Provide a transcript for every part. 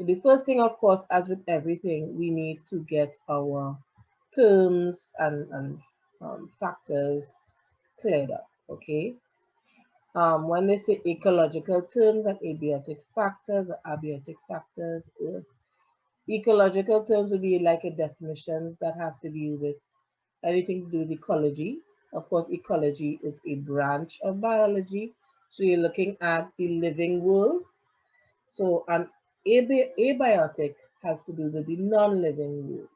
So the first thing, of course, as with everything, we need to get our terms and factors cleared up, okay? When they say ecological terms and abiotic factors, ecological terms would be like a definitions that have to do with anything to do with ecology. Of course, ecology is a branch of biology. So you're looking at the living world. So an abiotic has to do with the non-living world,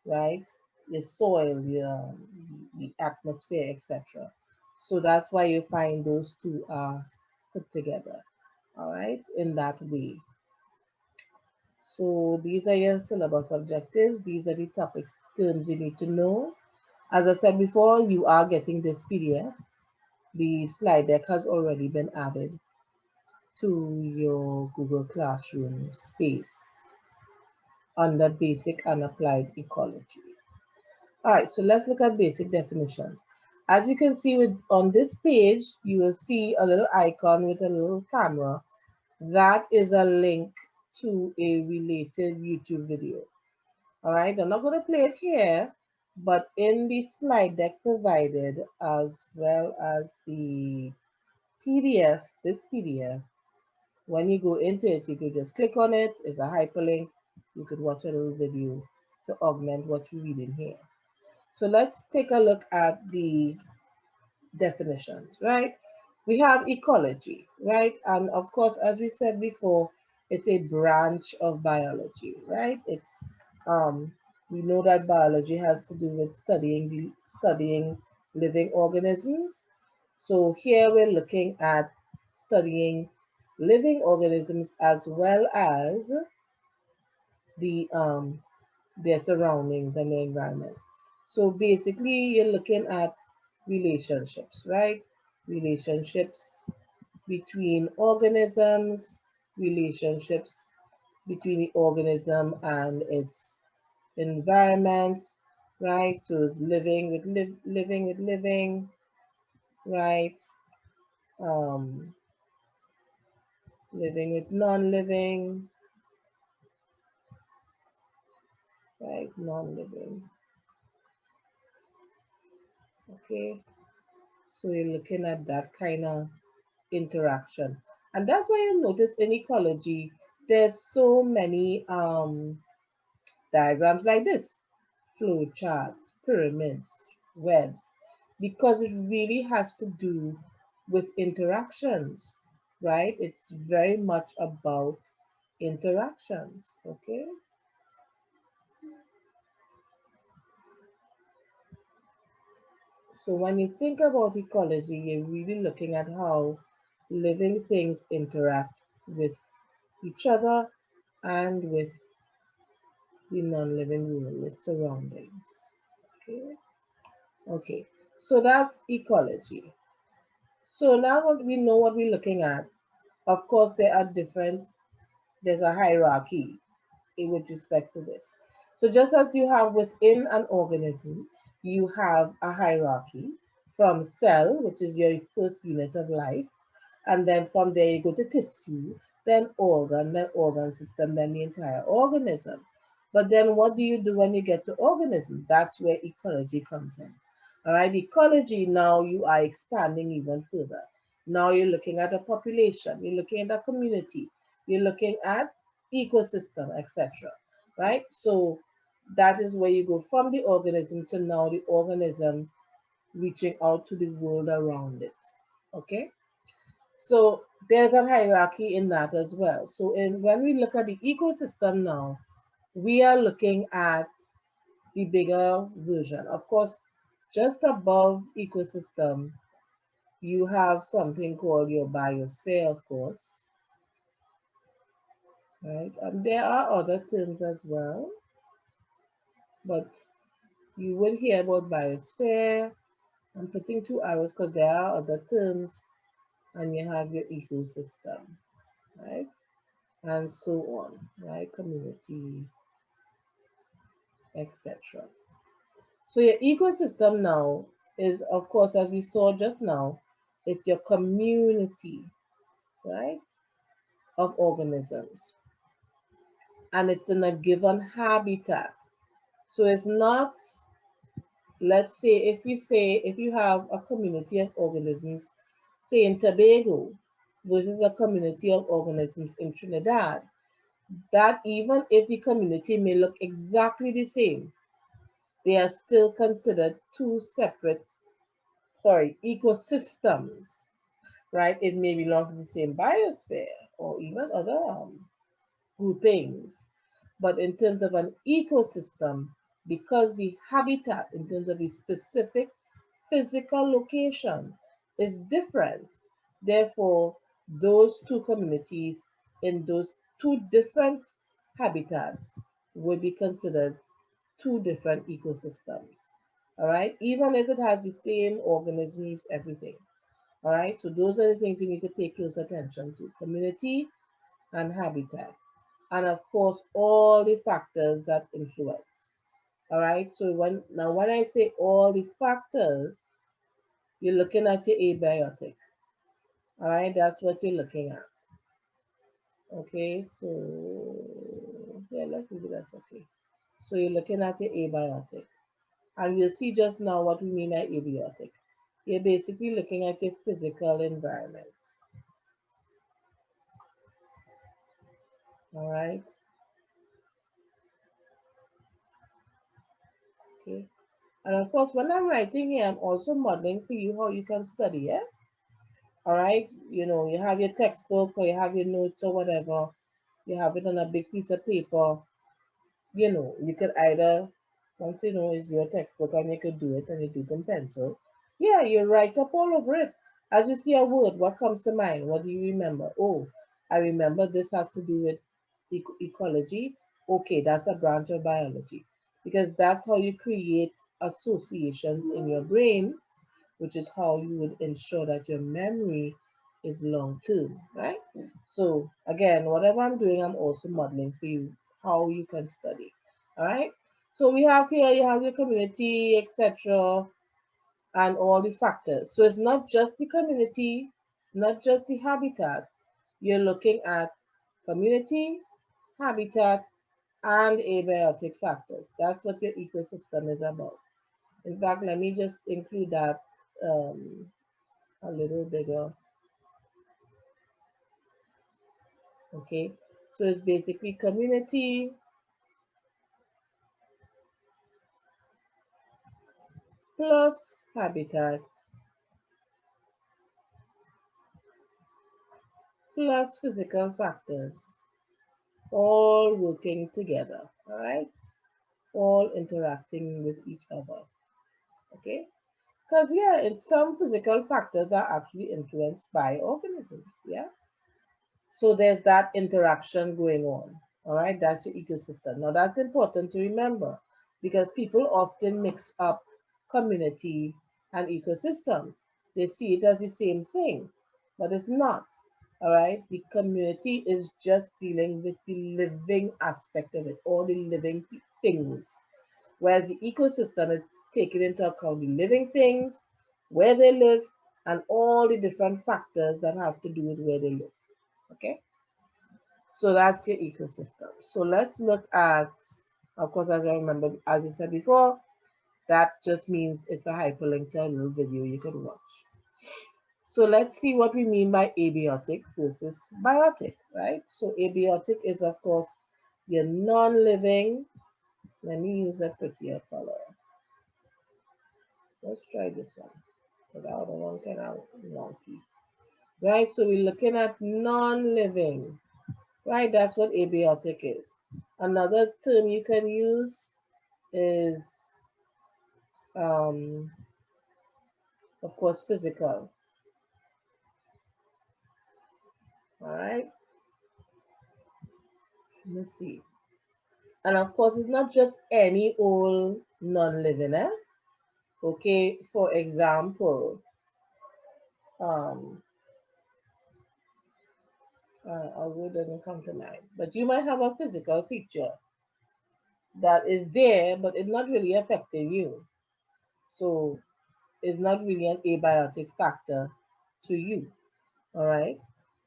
right? The soil, the atmosphere, etc. So that's why you find those two are put together, all right, in that way. So these are your syllabus objectives. These are the topics, terms you need to know. As I said before, you are getting this PDF. The slide deck has already been added to your Google Classroom space under basic and applied ecology. All right, so let's look at basic definitions. As you can see on this page, you will see a little icon with a little camera. That is a link to a related YouTube video. All right, I'm not going to play it here, but in the slide deck provided, as well as the PDF, this PDF, when you go into it, you could just click on it. It's a hyperlink. You could watch a little video to augment what you read in here. So let's take a look at the definitions, right? We have ecology, right? And of course, as we said before, it's a branch of biology, right? We know that biology has to do with studying living organisms. So here we're looking at studying living organisms as well as the their surroundings and their environment. So basically, you're looking at relationships, right? Relationships between organisms, relationships between the organism and its environment, right? So it's living with living, right? Um, Living with non-living, right? Non-living, okay? So you're looking at that kind of interaction. And that's why you notice in ecology, there's so many diagrams like this, flow charts, pyramids, webs, because it really has to do with interactions, right? It's very much about interactions, okay? So when you think about ecology, you're really looking at how living things interact with each other and with the non-living world, with surroundings. Okay. Okay. So that's ecology. So now what we know what we're looking at, of course, there's a hierarchy with respect to this. So just as you have within an organism, you have a hierarchy from cell, which is your first unit of life, and then from there you go to tissue, then organ system, then the entire organism. But then what do you do when you get to organism? That's where ecology comes in. All right, ecology, now you are expanding even further. Now you're looking at a population, you're looking at a community, you're looking at ecosystem, etc. Right? So that is where you go from the organism to now the organism reaching out to the world around it. Okay? So there's a hierarchy in that as well. So when we look at the ecosystem now, we are looking at the bigger version. Of course, just above ecosystem, you have something called your biosphere, of course, right? And there are other terms as well, but you will hear about biosphere. I'm putting two arrows because there are other terms, and you have your ecosystem, right? And so on, right? Community, etc. So your ecosystem now is, of course, as we saw just now, it's your community, right, of organisms. and it's in a given habitat. So it's not, let's say, if you have a community of organisms, say in Tobago, versus a community of organisms in Trinidad, that even if the community may look exactly the same, they are still considered two separate, sorry, ecosystems, right? It may belong to the same biosphere or even other groupings. But in terms of an ecosystem, because the habitat, in terms of the specific physical location, is different, therefore, those two communities in those two different habitats would be considered two different ecosystems. All right, even if it has the same organisms, everything. All right, so those are the things you need to pay close attention to: community and habitat, and of course, all the factors that influence. All right, so when I say all the factors, you're looking at your abiotic. All right, that's what you're looking at. Okay, so yeah, let's do this. Okay, so you're looking at your abiotic, and we'll see just now what we mean by abiotic. You're basically looking at your physical environment. All right, okay. And of course, when I'm writing here, I'm also modeling for you how you can study it. All right, you know, you have your textbook or you have your notes or whatever, you have it on a big piece of paper. You know, you could either, once you know it's your textbook and you could do it and you do it in pencil, yeah, you write up all over it. As you see a word, what comes to mind? What do you remember? Oh, I remember this has to do with ecology. Okay, that's a branch of biology. Because that's how you create associations in your brain, which is how you would ensure that your memory is long term, right? So again, whatever I'm doing, I'm also modeling for you how you can study. All right. So we have here, you have your community, etc., and all the factors. So it's not just the community, not just the habitat. You're looking at community, habitat, and abiotic factors. That's what your ecosystem is about. In fact, let me just include that um, a little bigger. Okay, so it's basically community plus habitat plus physical factors, all working together. All right, all interacting with each other. Okay, because yeah, it's some physical factors are actually influenced by organisms. Yeah, so there's that interaction going on. All right, that's your ecosystem. Now that's important to remember because people often mix up community and ecosystem. They see it as the same thing, but it's not. All right, the community is just dealing with the living aspect of it, all the living things, whereas the ecosystem is taking into account the living things, where they live, and all the different factors that have to do with where they live. Okay. So that's your ecosystem. So let's look at, of course, as I remember, as you said before, that just means it's a hyperlink to a little video you can watch. So let's see what we mean by abiotic versus biotic, right? So abiotic is, of course, your non-living. Let me use a prettier color. Let's try this one. So the other one kind of wonky. Right, so we're looking at non-living. Right, that's what abiotic is. Another term you can use is, um, of course, physical. All right, let's see. And of course, it's not just any old non-living, eh? Okay, for example, um, a word doesn't come to mind, but you might have a physical feature that is there, but it's not really affecting you. So it's not really an abiotic factor to you. All right.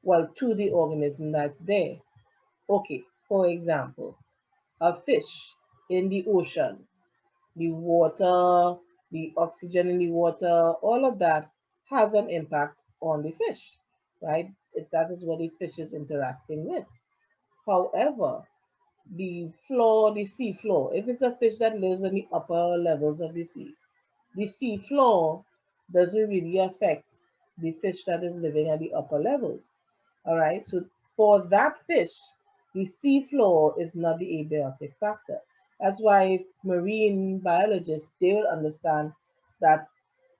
Well, to the organism that's there. Okay. For example, a fish in the ocean, the water, the oxygen in the water, all of that has an impact on the fish, right? That is what the fish is interacting with. However, the floor, the sea floor, if it's a fish that lives in the upper levels of the sea floor doesn't really affect the fish that is living at the upper levels. All right, so for that fish, the sea floor is not the abiotic factor. That's why marine biologists, they will understand that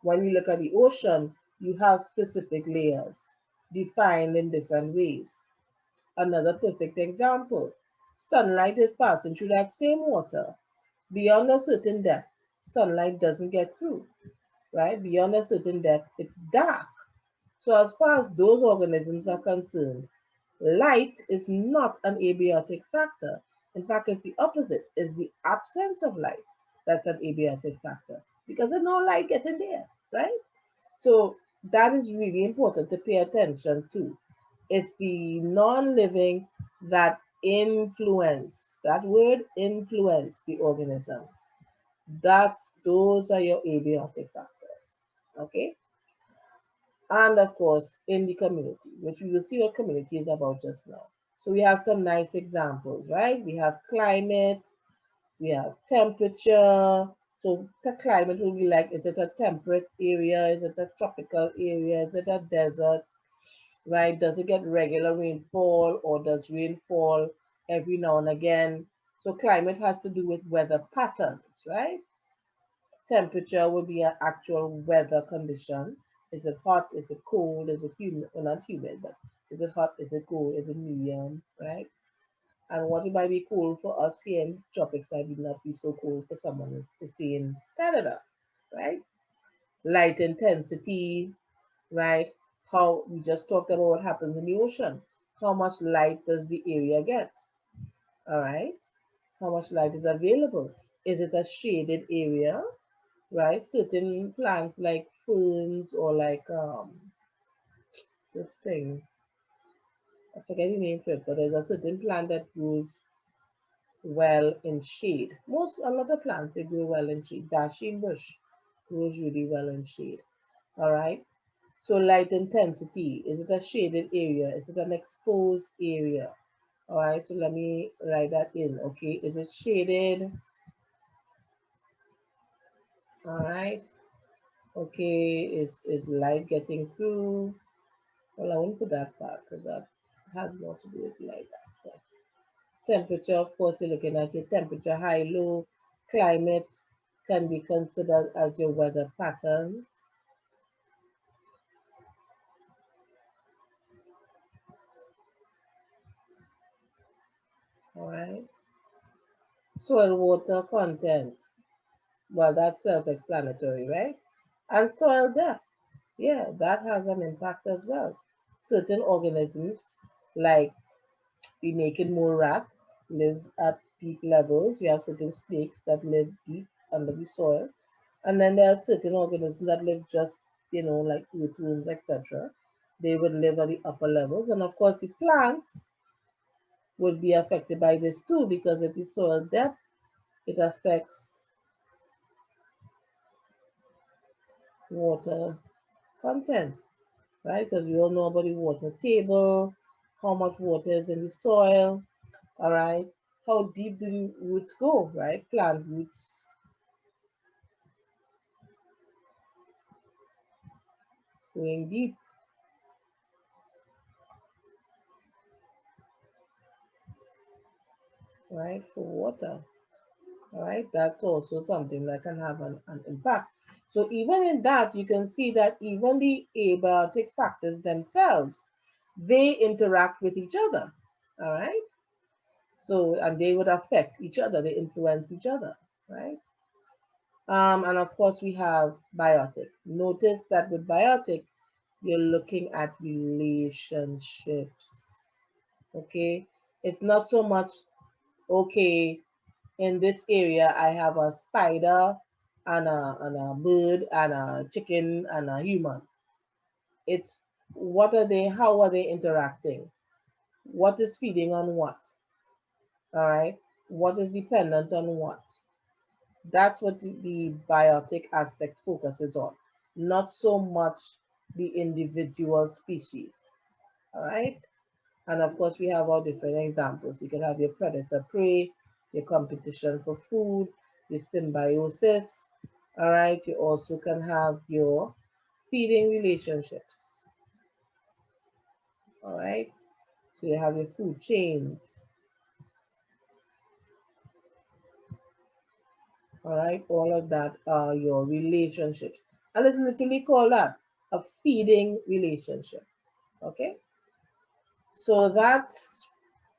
when you look at the ocean, you have specific layers defined in different ways. Another perfect example, sunlight is passing through that same water. Beyond a certain depth, sunlight doesn't get through, right? Beyond a certain depth, it's dark. So as far as those organisms are concerned, light is not an abiotic factor. In fact, it's the opposite. It's the absence of light that's an abiotic factor because there's no light getting there, right? So that is really important to pay attention to. It's the non-living that influence, that word influence the organisms. Those are your abiotic factors. Okay? And of course, in the community, which we will see what community is about just now. So we have some nice examples, right? We have climate, we have temperature. So the climate will be like, is it a temperate area? Is it a tropical area? Is it a desert? Right? Does it get regular rainfall or does rainfall every now and again? So climate has to do with weather patterns, right? Temperature will be an actual weather condition. Is it hot? Is it cold? Is it humid? Well, not humid, but is it hot? Is it cold? Is it medium? Right? And what it might be cold for us here in tropics might be not be so cold for someone to see in Canada, right? Light intensity, right? How we just talked about what happens in the ocean. How much light does the area get? All right. How much light is available? Is it a shaded area? Right? Certain plants like ferns or like this thing. I forget the name for it, but there's a certain plant that grows well in shade. A lot of plants they grow well in shade. Dasheen bush grows really well in shade. All right. So light intensity, is it a shaded area? Is it an exposed area? All right, so let me write that in. Okay, is it shaded? All right. Okay, is light getting through? Well, I won't put that part because that has more to do with light access. Temperature, of course, you're looking at your temperature, high, low. Climate can be considered as your weather patterns. All right. Soil water content. Well, that's self-explanatory, right? And soil depth. Yeah, that has an impact as well. Certain organisms, like the naked mole rat, lives at deep levels. You have certain snakes that live deep under the soil. And then there are certain organisms that live just, like earthworms, etc. They would live at the upper levels. And of course, the plants would be affected by this too, because at the soil depth, it affects water content, right? Because we all know about the water table, how much water is in the soil, all right? How deep do the roots go, right? Plant roots going deep, right? For water, all right? That's also something that can have an impact. So even in that, you can see that even the abiotic factors themselves, they interact with each other, all right? So, and they would affect each other, they influence each other, right? And of course, we have biotic. Notice that with biotic, you're looking at relationships. Okay, it's not so much, okay, in this area, I have a spider and a bird and a chicken and a human. It's how are they interacting? What is feeding on what? All right. What is dependent on what? That's what the biotic aspect focuses on, not so much the individual species. All right. And of course, we have our different examples. You can have your predator prey, your competition for food, your symbiosis. All right. You also can have your feeding relationships. All right. So you have your food chains. All right. All of that are your relationships. And it's literally called that a feeding relationship. Okay. So that's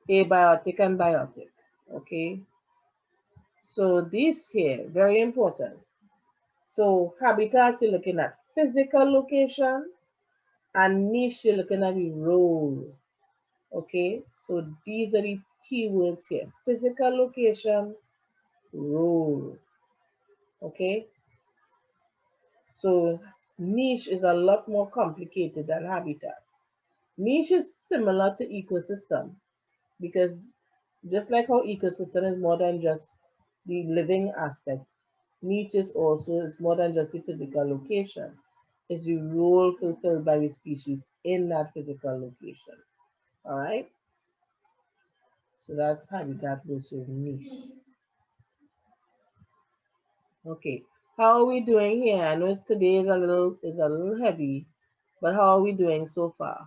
abiotic and biotic. Okay. So this here, very important. So habitat, you're looking at physical location, and niche, you're looking at the role. Okay, so these are the keywords here: physical location, role. Okay, so niche is a lot more complicated than habitat. Niche is similar to ecosystem because just like how ecosystem is more than just the living aspect, niche is more than just the physical location. It's the role fulfilled by the species in that physical location. All right. So that's habitat versus niche. Okay. How are we doing here? I know today is a little heavy, but how are we doing so far?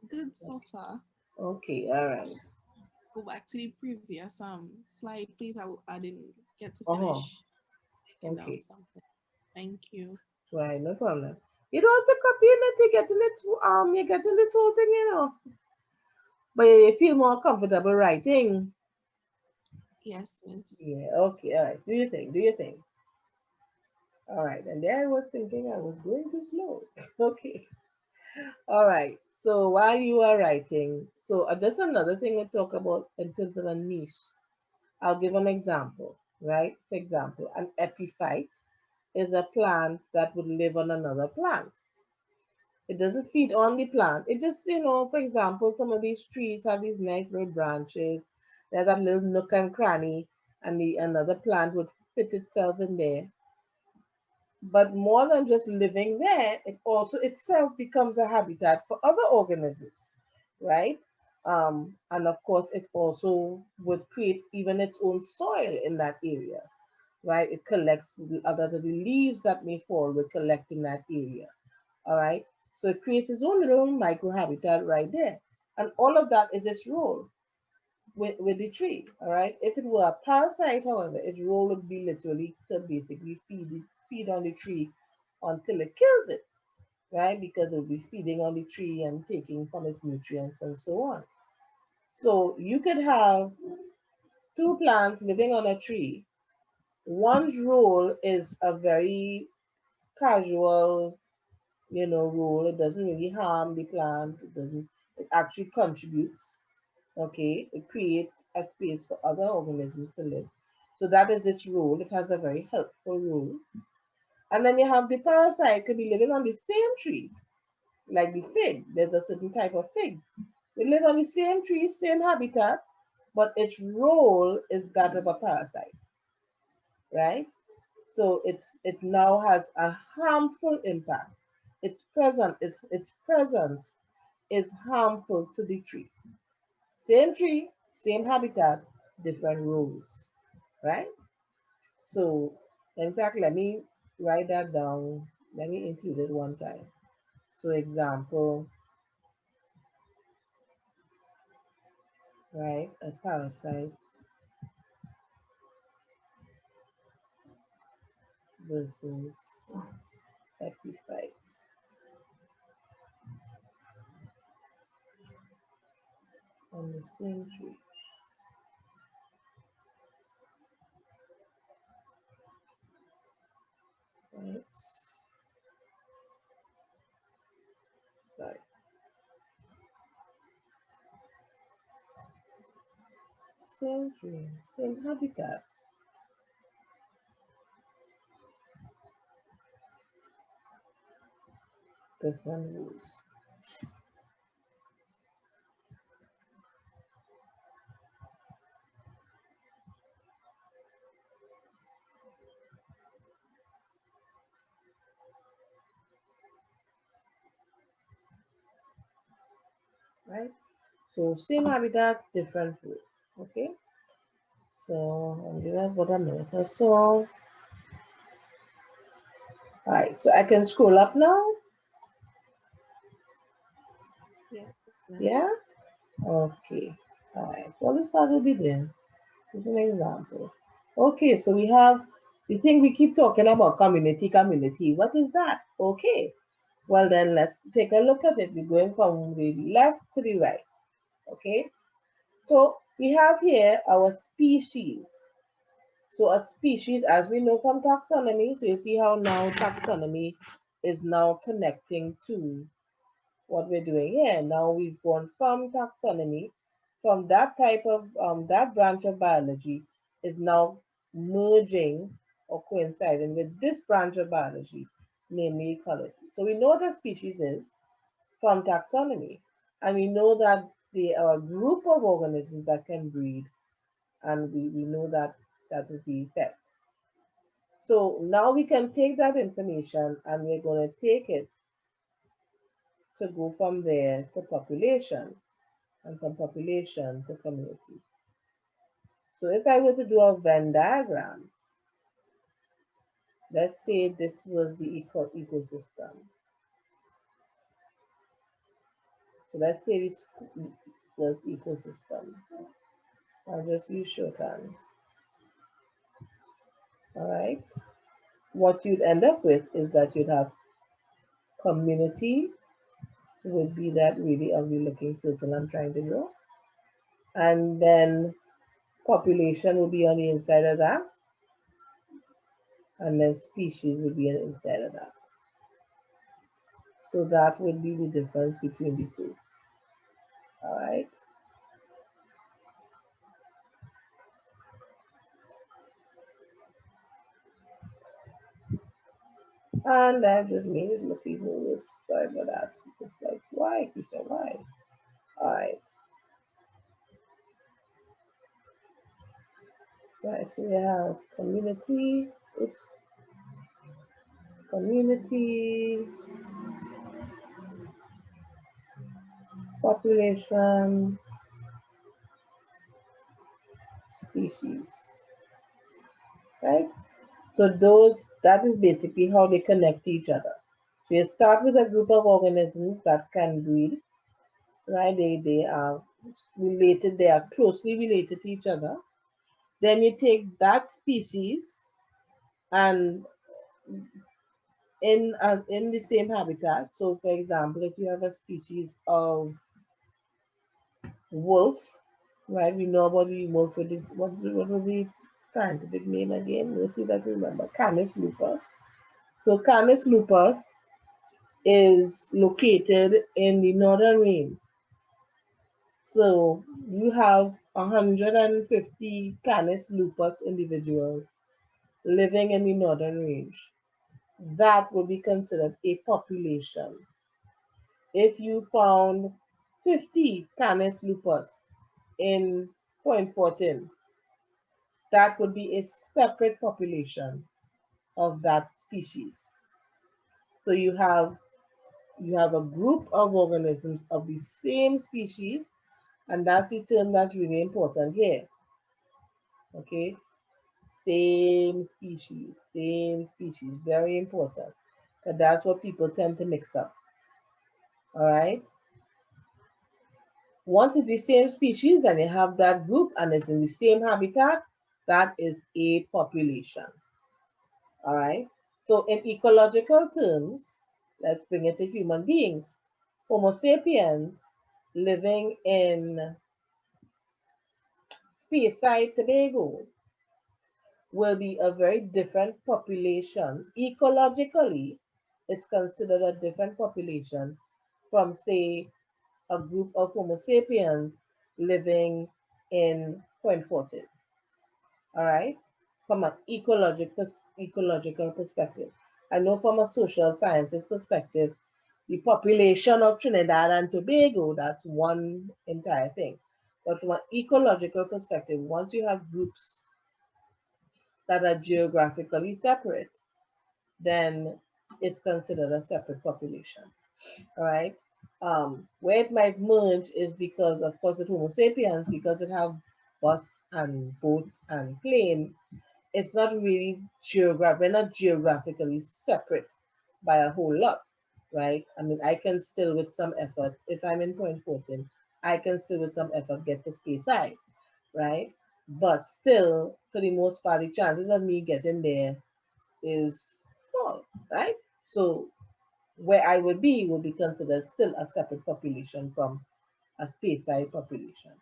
Good so far. Okay. All right. Um, Go back to the previous slide, please. I didn't get to Uh-huh. finish taking down Okay. something. Thank you. Right. No problem. You don't have to copy it. You're getting this whole thing, but you feel more comfortable writing. Yes, miss. Yeah. Okay. All right. Do you think? Do you think? All right. And there I was thinking I was going too slow. Okay. All right. So while you are writing, so just another thing to talk about in terms of a niche. I'll give an example, right? For example, an epiphyte is a plant that would live on another plant. It doesn't feed on the plant. It just, for example, some of these trees have these nice little branches. There's that little nook and cranny, and the another plant would fit itself in there. But more than just living there, it also itself becomes a habitat for other organisms, right? And of course, it also would create even its own soil in that area, right? It collects the other the leaves that may fall, will collect in that area, all right? So it creates its own little microhabitat right there. And all of that is its role with the tree, all right? If it were a parasite, however, its role would be literally to basically feed on the tree until it kills it, right? Because it will be feeding on the tree and taking from its nutrients and so on. So you could have two plants living on a tree. One's role is a very casual, role. It doesn't really harm the plant. It actually contributes. Okay, it creates a space for other organisms to live. So that is its role. It has a very helpful role. And then you have the parasite could be living on the same tree, like the fig. There's a certain type of fig. We live on the same tree, same habitat, but its role is that of a parasite, right? So it now has a harmful impact. Its presence is harmful to the tree. Tree, same habitat, different rules, right? So, in fact, let me write that down. Let me include it one time. So, example, right? A parasite versus epiphyte on the same tree. Right? Sorry. Same tree, same habitat, different rules. right? So same habitat, different food. Okay. So I'm giving about a minute or so. All right. So I can scroll up now. Yes, ma'am. Yeah. Okay. All right. Well, this part will be there. Just an example. Okay. So we have the thing we keep talking about, community, community. What is that? Okay. Well, then let's take a look at it. We're going from the left to the right. Okay. So we have here our species. So a species, as we know from taxonomy, so you see how now taxonomy is now connecting to what we're doing here. Now we've gone from taxonomy, from that type of, that branch of biology is now merging or coinciding with this branch of biology, namely ecology. So we know what a species is from taxonomy, and we know that they are a group of organisms that can breed, and we know that that is the effect. So now we can take that information and we're going to take it to go from there to population and from population to community. So if I were to do a Venn diagram, let's say this was the ecosystem. So let's say this was ecosystem. I'll just use shorthand. All right. What you'd end up with is that you'd have community would be that really ugly looking circle I'm trying to draw. And then population will be on the inside of that, and then species will be on the inside of that. So that would be the difference between the two. All right. And I've just made it look even worse. Sorry about that. Just like, why, Christian, why? All right. Right, so we have community, oops, community, population, species, right? So that is basically how they connect to each other. So you start with a group of organisms that can breed, right? They are related, they are closely related to each other. Then you take that species and in the same habitat. So for example, if you have a species of wolf, right? We know about the wolf with the, what was the scientific name again? Let's see if I can remember. Canis lupus. So Canis lupus is located in the northern range. So you have 150 Canis lupus individuals living in the northern range. That would be considered a population. If you found 50 Canis lupus in Point 14, that would be a separate population of that species. So you have a group of organisms of the same species, and that's the term that's really important here. Okay, same species, very important. But that's what people tend to mix up. All right. Once it's the same species and you have that group and it's in the same habitat, that is a population. All right. So in ecological terms, let's bring it to human beings. Homo sapiens living in Speyside, Tobago will be a very different population. Ecologically, it's considered a different population from, say, a group of Homo sapiens living in Point Fortin. All right, from an ecological perspective. I know from a social sciences perspective, the population of Trinidad and Tobago, that's one entire thing. But from an ecological perspective, once you have groups that are geographically separate, then it's considered a separate population. All right. Where it might merge is because, of course, with Homo sapiens, because it have bus and boat and plane, it's not really we're not geographically separate by a whole lot, right? I mean, I can still, with some effort, if I'm in Point Fortin, I can still, with some effort, get to Space Side, right? But still, for the most part, the chances of me getting there is small, right? So where I would be considered still a separate population from a space-side population.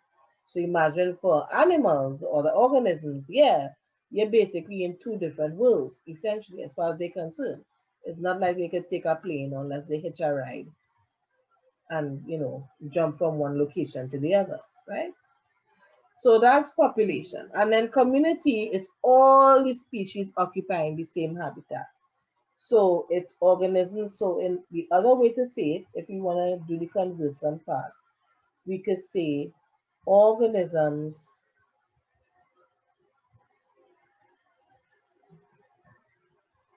So imagine for animals or the organisms, yeah, you're basically in two different worlds, essentially, as far as they're concerned. It's not like they could take a plane unless they hitch a ride and, jump from one location to the other, right? So that's population. And then community is all the species occupying the same habitat. So it's organisms. So in the other way to say it, if we want to do the conversion part, we could say organisms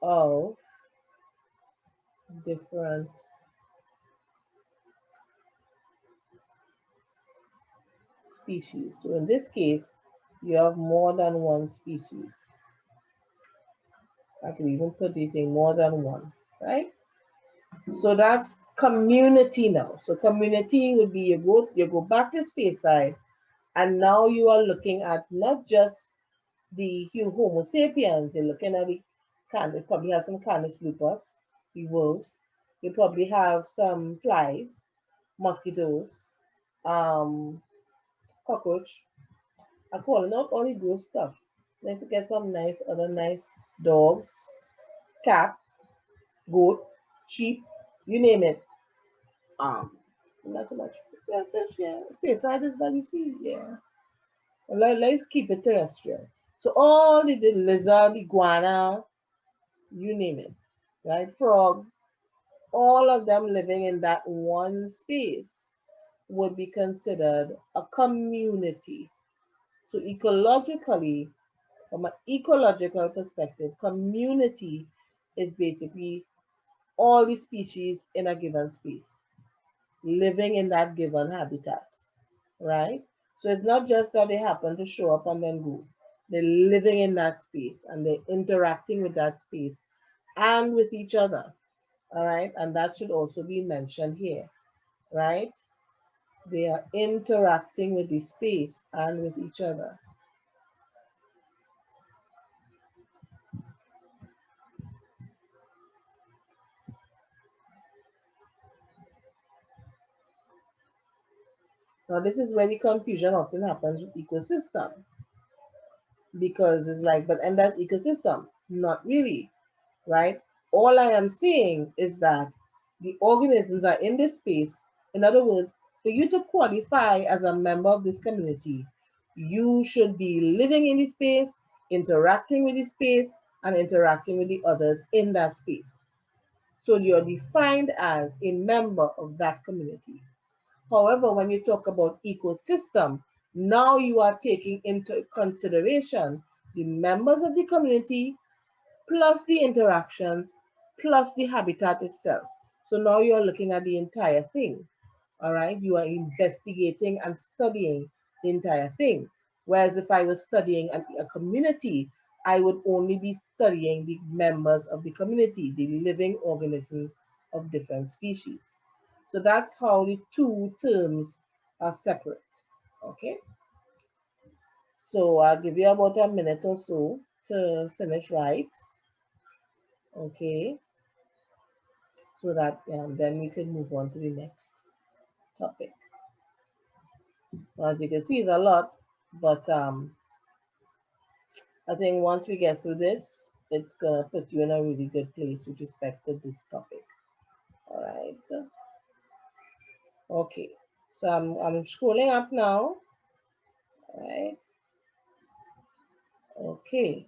of different species. So in this case, you have more than one species. I could even put the thing more than one, right? So that's community now. So community would be you go back to space side, and now you are looking at not just the Homo sapiens, you're looking at you probably have some canis lupus, the wolves. You probably have some flies, mosquitoes, um, cockroach. I'm calling out all the gross stuff. Then to get some other nice dogs, cat, goat, sheep, you name it. Um, not so much. Yeah, fish, yeah. Stateside is by the sea, yeah. Let's keep it terrestrial. So all the lizard, iguana, you name it, right? Frog, all of them living in that one space would be considered a community. So ecologically, from an ecological perspective, community is basically all the species in a given space living in that given habitat, right? So it's not just that they happen to show up and then go. They're living in that space and they're interacting with that space and with each other, all right? And that should also be mentioned here, right? They are interacting with the space and with each other. Now, this is where the confusion often happens with ecosystem because it's like, but and that's ecosystem. Not really, right? All I am saying is that the organisms are in this space. In other words, for you to qualify as a member of this community, you should be living in the space, interacting with the space, and interacting with the others in that space. So you're defined as a member of that community. However, when you talk about ecosystem, now you are taking into consideration the members of the community plus the interactions plus the habitat itself. So now you are looking at the entire thing. All right, you are investigating and studying the entire thing. Whereas if I was studying a community, I would only be studying the members of the community, the living organisms of different species. So that's how the two terms are separate. Okay, so I'll give you about a minute or so to finish right. Okay, so that then we can move on to the next topic. As you can see, it's a lot, but I think once we get through this, it's gonna put you in a really good place with respect to this topic. All right. Okay. So I'm scrolling up now. All right. Okay.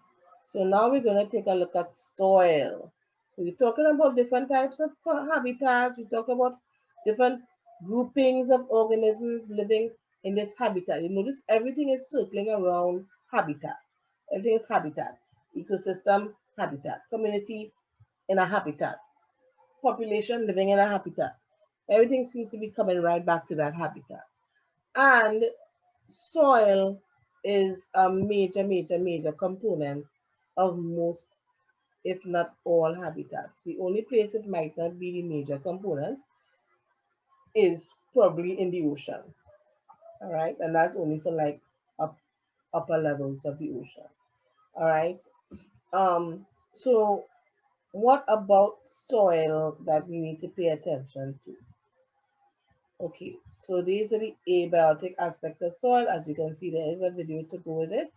So now we're gonna take a look at soil. So we're talking about different types of habitats. We talk about different groupings of organisms living in this habitat. You notice everything is circling around habitat. Everything is habitat. Ecosystem, habitat. Community in a habitat. Population living in a habitat. Everything seems to be coming right back to that habitat. And soil is a major component of most, if not all, habitats. The only place it might not be the major component is probably in the ocean. All right, and that's only for like up, upper levels of the ocean. All right. So what about soil that we need to pay attention to? Okay, so these are the abiotic aspects of soil. As you can see, there is a video to go with it.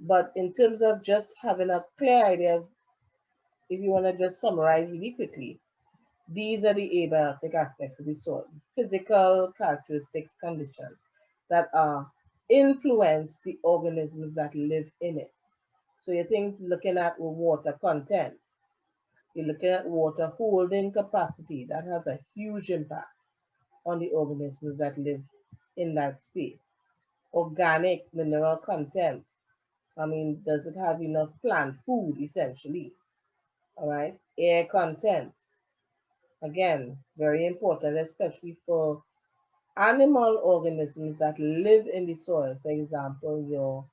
But in terms of just having a clear idea of, if you want to just summarize really quickly, these are the abiotic aspects of the soil, physical characteristics, conditions that influence the organisms that live in it. So you think looking at water content, you're looking at water holding capacity, that has a huge impact on the organisms that live in that space. Organic mineral content, I mean, does it have enough plant food essentially? All right. Air content, again, very important, especially for animal organisms that live in the soil. For example, your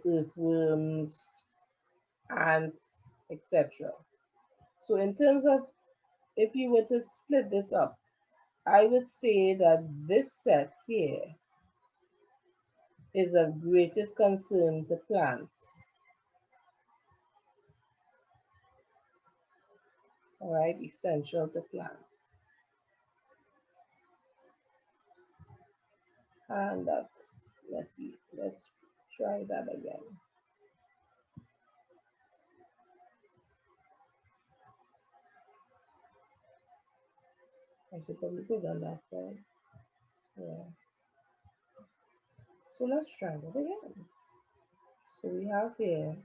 earthworms, ants, etc. So in terms of, if you were to split this up, I would say that this set here is of greatest concern to plants. All right, essential to plants. And that's, let's see, let's try that again. I should probably put on that side. Yeah. So let's try that again. So we have here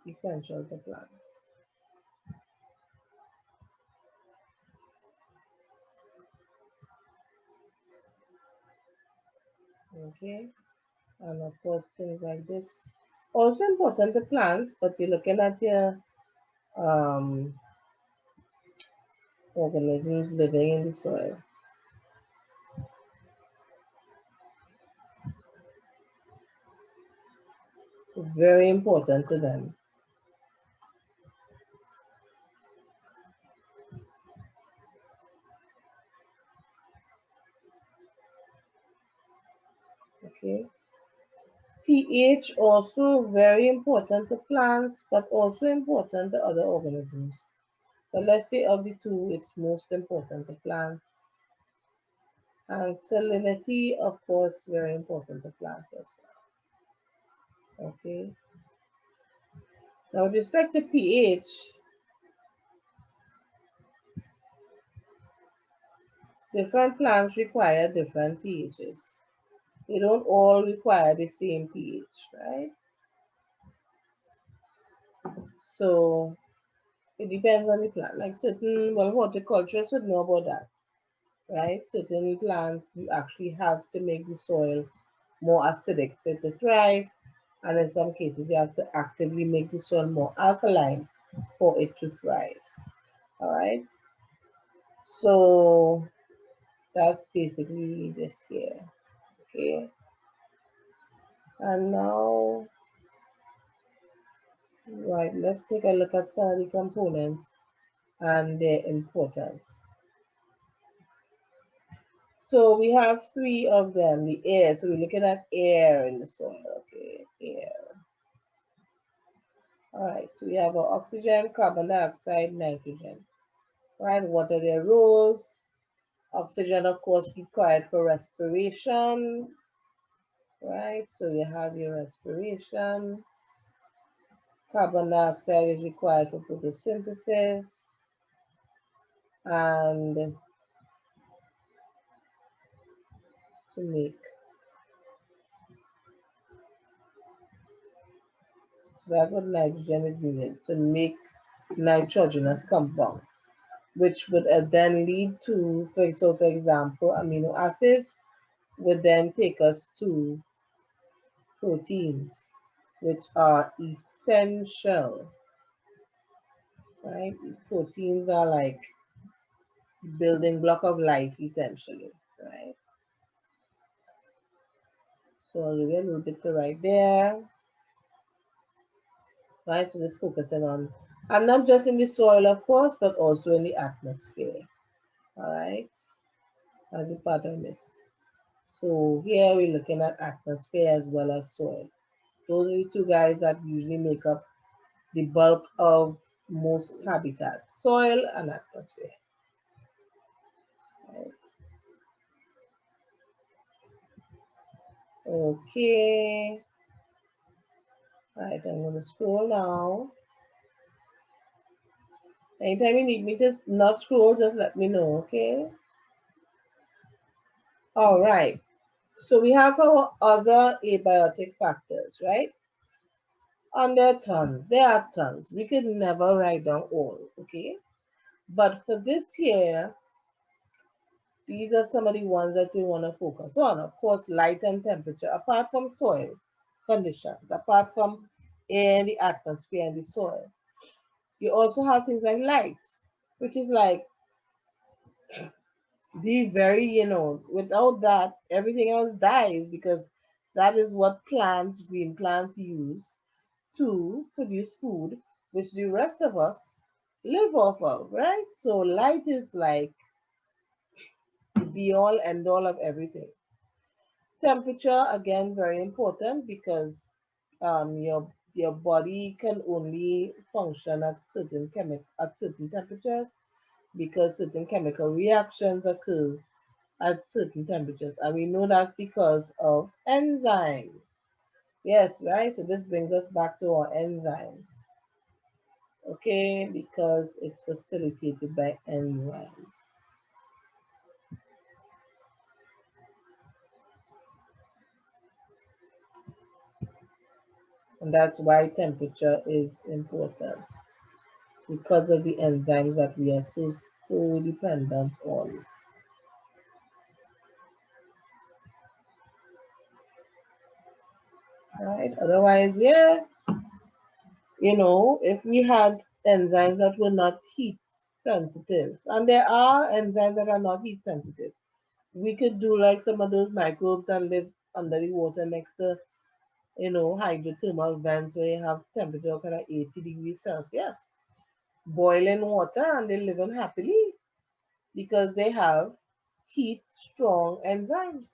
essential to plants. Okay. And of course, things like this. Also important to plants, but you're looking at your um, organisms living in the soil. Very important to them. Okay. pH also very important to plants, but also important to other organisms. But let's say of the two, it's most important to plants. And salinity, of course, very important to plants as well. Okay. Now, with respect to pH, different plants require different pHs. They don't all require the same pH, right? So it depends on the plant. Like certain, well, horticulturists would know about that, right? Certain plants, you actually have to make the soil more acidic for it to thrive. And in some cases, you have to actively make the soil more alkaline for it to thrive. All right. So that's basically this here. Okay. And now, right, let's take a look at some of the components and their importance. So we have three of them, the air. So we're looking at air in the soil. Okay, air. All right, so we have our oxygen, carbon dioxide, nitrogen. Right, what are their roles? Oxygen, of course, required for respiration. Right, so you have your respiration. Carbon dioxide is required for photosynthesis. And to make, so that's what nitrogen is needed, to make nitrogenous compounds, which would then lead to, for example, amino acids would then take us to proteins, which are essential right? Proteins are like building block of life essentially, right? So I'll give you a little bit to write there, right? So just focusing on, and not just in the soil, of course, but also in the atmosphere, all right? As a part of this. So here we're looking at atmosphere as well as soil. Those are the two guys that usually make up the bulk of most habitats, soil and atmosphere, right? Okay, right, I'm gonna scroll now. Anytime you need me to not scroll, just let me know, okay? All right, so we have our other abiotic factors, right? And there are tons. We could never write down all, okay? But for this here, these are some of the ones that we want to focus on. Of course, light and temperature, apart from soil conditions, apart from air, the atmosphere, and the soil. You also have things like light, which is like the very, without that, everything else dies because that is what plants, green plants, use to produce food, which the rest of us live off of, right? So light is like the be all end all of everything. Temperature, again, very important because your body can only function at certain temperatures because certain chemical reactions occur at certain temperatures. And we know that's because of enzymes. Yes, right? So this brings us back to our enzymes. Okay, because it's facilitated by enzymes. And that's why temperature is important because of the enzymes that we are so dependent on. Right? Otherwise, yeah, if we had enzymes that were not heat sensitive, and there are enzymes that are not heat sensitive, we could do like some of those microbes that live under the water next to, hydrothermal vents where you have temperature of kind of 80 degrees Celsius, boiling water, and they're living happily because they have heat strong enzymes.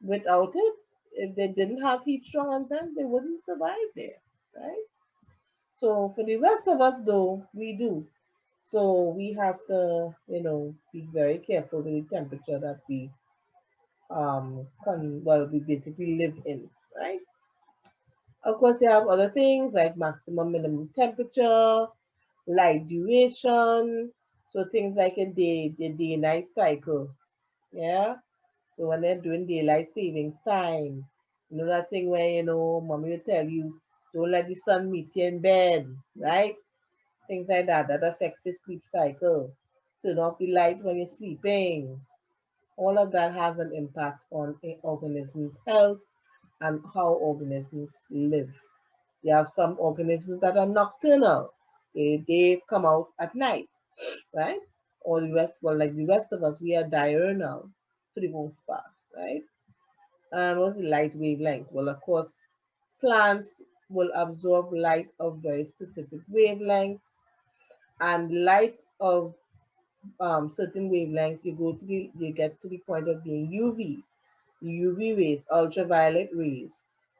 Without it, if they didn't have heat strong enzymes, they wouldn't survive there, right? So for the rest of us, though, we do. So we have to, be very careful with the temperature that we basically live in, right? Of course, you have other things like maximum minimum temperature, light duration, so things like the day-night cycle, yeah. So when they're doing daylight savings time, that thing where mommy will tell you don't let the sun meet you in bed, right? Things like that. That affects your sleep cycle. Turn off the light when you're sleeping. All of that has an impact on an organism's health and how organisms live. You have some organisms that are nocturnal. They come out at night, right? Or the rest, well, like the rest of us, we are diurnal for the most part, right? And what's the light wavelength? Well, of course, plants will absorb light of very specific wavelengths, and light of certain wavelengths, you get to the point of being UV rays, ultraviolet rays,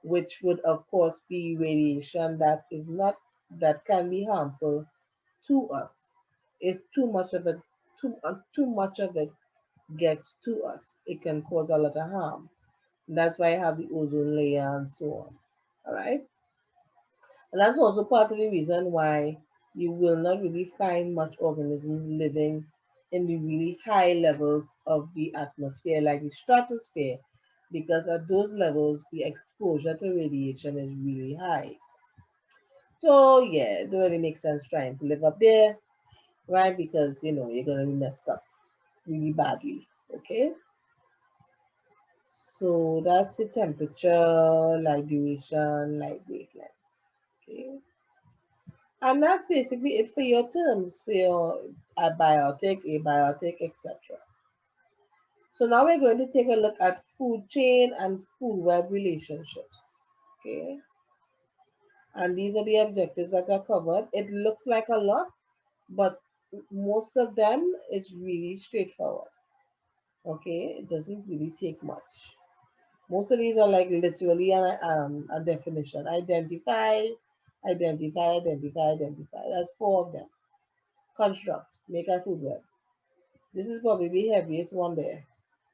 which would of course be radiation that can be harmful to us if too much of it gets to us. It can cause a lot of harm. That's why I have the ozone layer and so on. All right. And that's also part of the reason why you will not really find much organisms living in the really high levels of the atmosphere, like the stratosphere, because at those levels, the exposure to radiation is really high. So, yeah, it don't really make sense trying to live up there, right? Because, you're going to be messed up really badly, okay? So, that's the temperature, light duration, light wavelengths, okay? And that's basically it for your terms, for your abiotic, abiotic, etc. So now we're going to take a look at food chain and food web relationships. Okay, and these are the objectives that are covered. It looks like a lot, but most of them is really straightforward. Okay, it doesn't really take much. Most of these are like literally a definition. Identify, identify, identify, identify. That's four of them. Construct, make a food web. This is probably the heaviest one there,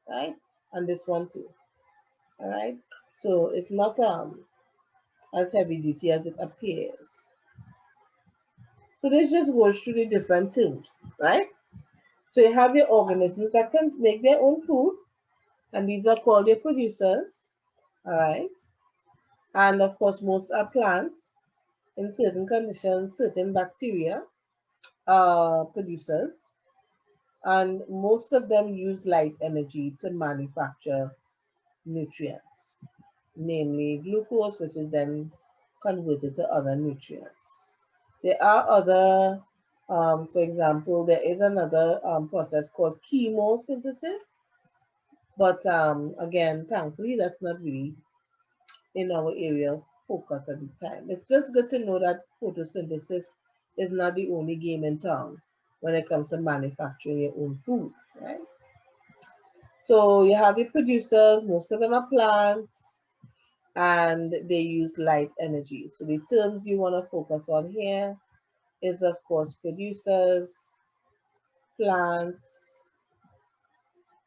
right? And this one too. All right. So it's not as heavy duty as it appears. So this just goes through the different terms, right? So you have your organisms that can make their own food, and these are called your producers, all right? And of course, most are plants in certain conditions, certain bacteria producers, and most of them use light energy to manufacture nutrients, namely glucose, which is then converted to other nutrients. There are other, for example, there is another process called chemosynthesis, but again, thankfully, that's not really in our area of focus at the time. It's just good to know that photosynthesis is not the only game in town when it comes to manufacturing your own food, right? So you have your producers, most of them are plants, and they use light energy. So the terms you want to focus on here is, of course, producers, plants,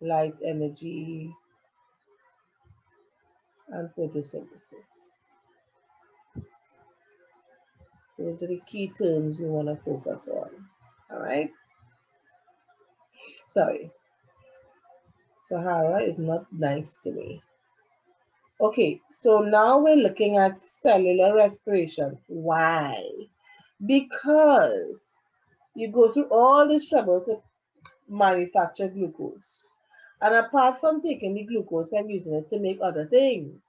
light energy, and photosynthesis. Those are the key terms you want to focus on. All right. Sorry, Sahara is not nice to me. Okay, so now we're looking at cellular respiration. Why? Because you go through all this trouble to manufacture glucose. And apart from taking the glucose and using it to make other things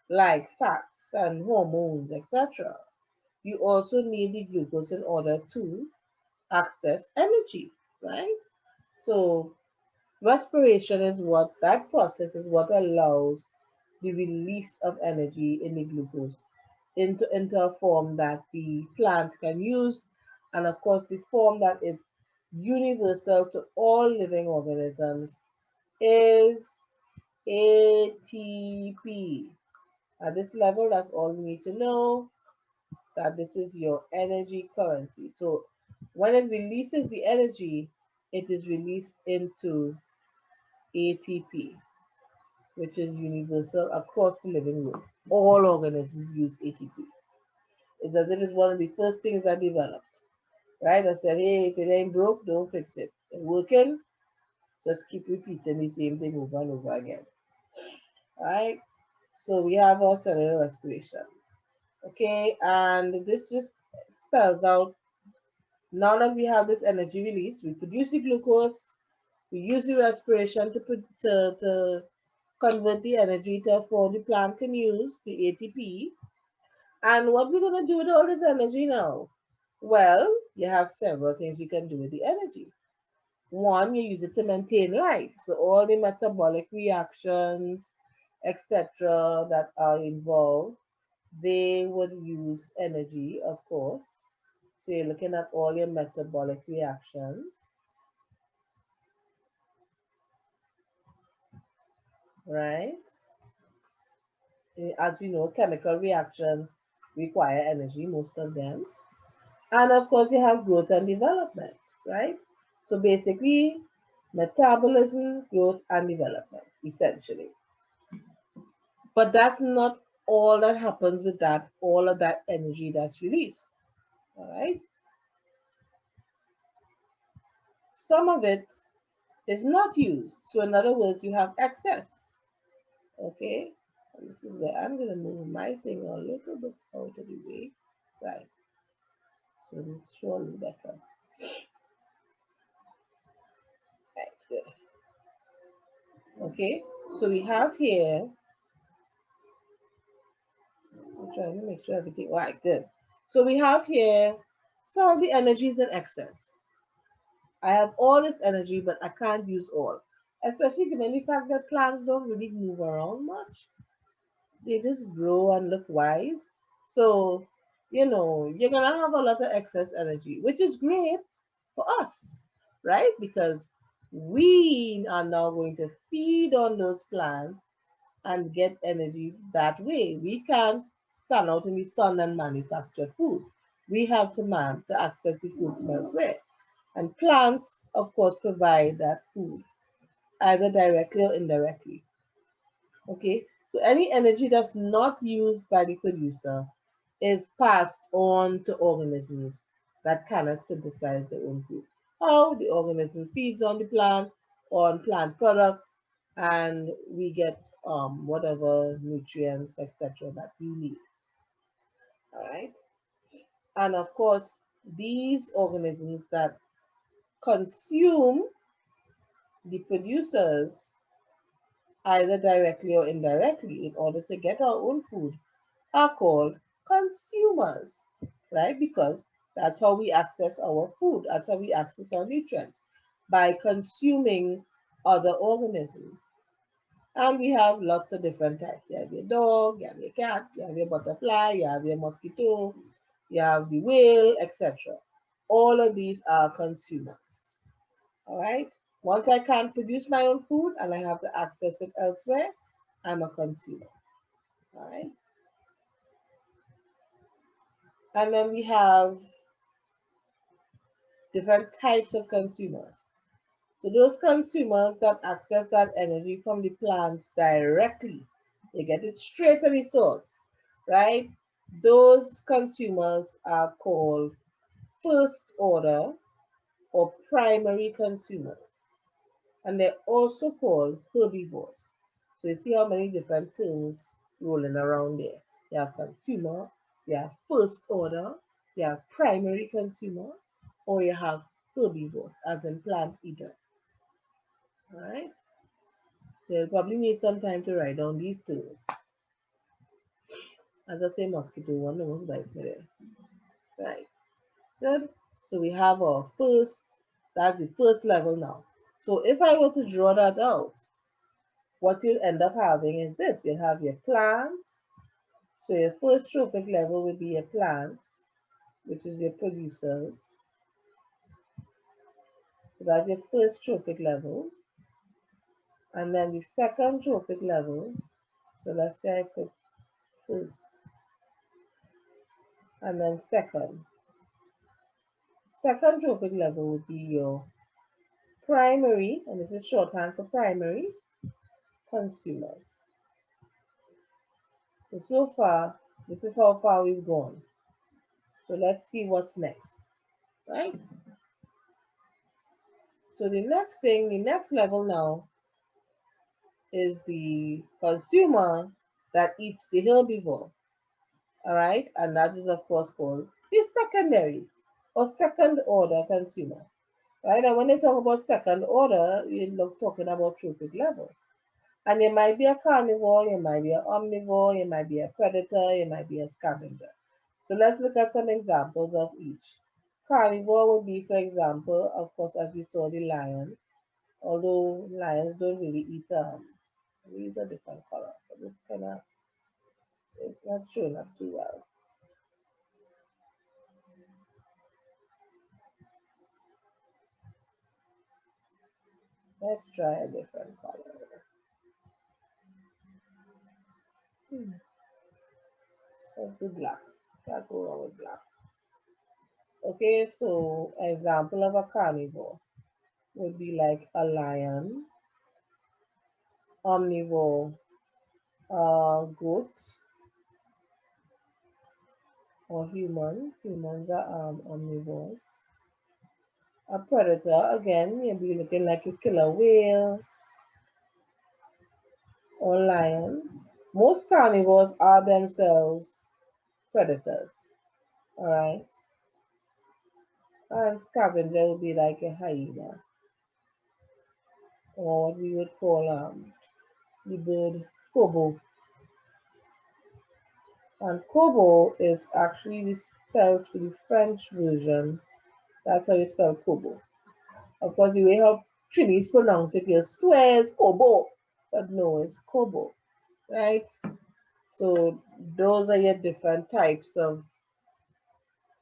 like fats and hormones, etc., you also need the glucose in order to access energy, right? So respiration is what that process is what allows the release of energy in the glucose into a form that the plant can use, and of course the form that is universal to all living organisms is ATP. At this level, that's all we need to know, that this is your energy currency. So when it releases the energy, it is released into ATP, which is universal across the living world. All organisms use ATP. It's as if it's one of the first things I developed, right? I said, hey, if it ain't broke, don't fix it. It's working, just keep repeating the same thing over and over again, right? So we have our cellular respiration, okay? And this just spells out, now that we have this energy release, we produce the glucose, we use the respiration to convert the energy to a form the plant can use, the ATP. And what we're going to do with all this energy now? Well, you have several things you can do with the energy. One, you use it to maintain life. So all the metabolic reactions, etc., that are involved, they would use energy, of course. So you're looking at all your metabolic reactions, right? As we know, chemical reactions require energy, most of them. And of course, you have growth and development, right? So basically, metabolism, growth, and development, essentially. But that's not all that happens with that, all of that energy that's released, all right? Some of it is not used. So in other words, you have excess, okay? And this is where I'm going to move my thing a little bit out of the way, right? So it's surely better. Right, good. Okay, so we have here, I'm trying to make sure everything, right, good. So we have here Some of the energy is in excess. I have all this energy, but I can't use all. Especially given the fact that plants don't really move around much. They just grow and look wise. So, you're gonna have a lot of excess energy, which is great for us, right? Because we are now going to feed on those plants and get energy that way. We can't stand out in the sun and manufacture food. We have to man to access the food from elsewhere. And plants, of course, provide that food either directly or indirectly. Okay, so any energy that's not used by the producer is passed on to organisms that cannot synthesize their own food. How the organism feeds on the plant, on plant products, and we get whatever nutrients, etc., that we need. All right, and of course, these organisms that consume the producers either directly or indirectly in order to get our own food are called consumers, right? Because that's how we access our food, that's how we access our nutrients by consuming other organisms. And we have lots of different types. You have your dog, you have your cat, you have your butterfly, you have your mosquito, you have the whale, etc. All of these are consumers. All right. Once I can't produce my own food and I have to access it elsewhere, I'm a consumer. All right. And then we have different types of consumers. So those consumers that access that energy from the plants directly, they get it straight from the source, right? Those consumers are called first order or primary consumers. And they're also called herbivores. So you see how many different terms rolling around there. You have consumer, you have first order, you have primary consumer, or you have herbivores, as in plant eater. All right. So you'll probably need some time to write down these terms. As I say, mosquito one almost bite me there. Right. Good. So we have our first, that's the first level now. So if I were to draw that out, what you'll end up having is this. You'll have your plants. So your first trophic level would be your plants, which is your producers. So that's your first trophic level. And then the second trophic level, so let's say I put first and then second. Second trophic level would be your primary, and this is shorthand for primary consumers. So far, this is how far we've gone. So let's see what's next, right? So the next thing, the next level now is the consumer that eats the herbivore, all right? And that is of course called the secondary or second order consumer, right? And when they talk about second order, you're talking about trophic level. And it might be a carnivore, it might be an omnivore, it might be a predator, it might be a scavenger. So let's look at some examples of each. Carnivore would be, for example, of course, as we saw the lion, although lions don't really eat these are different color, but this kind of it's not showing up too well. Let's try a different color. Hmm. Let's do black. Can't go wrong with black. Okay, so example of a carnivore would be like a lion, omnivore, goat, or human. Humans are omnivores. A predator, again, maybe looking like a killer whale or lion. Most carnivores are themselves predators. All right. And scavenger would be like a hyena, or what we would call the bird kobo. And kobo is actually this. spelled for the French version. That's how you spell Kobo. Of course, the way how Chinese pronounce it, you swear it's Kobo, but no, it's Kobo, right? So those are your different types of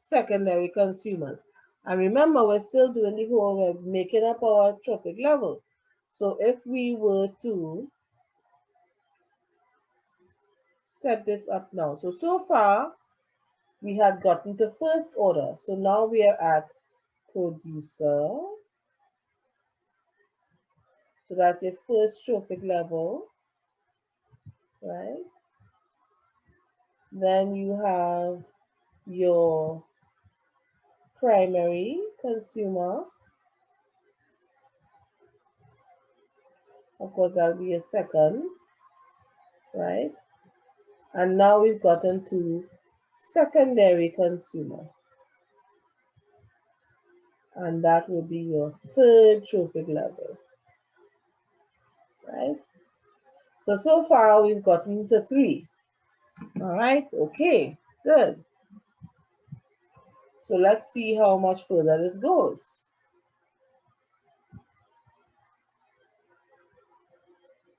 secondary consumers. And remember, we're still doing the whole, we're making up our trophic level. So if we were to set this up now, so far we had gotten to first order. So now we are at producer. So that's your first trophic level, right? Then you have your primary consumer. Of course, that'll be a second, right? And now we've gotten to secondary consumer. And that will be your third trophic level, right? So far we've gotten to 3. All right, okay, good. So let's see how much further this goes.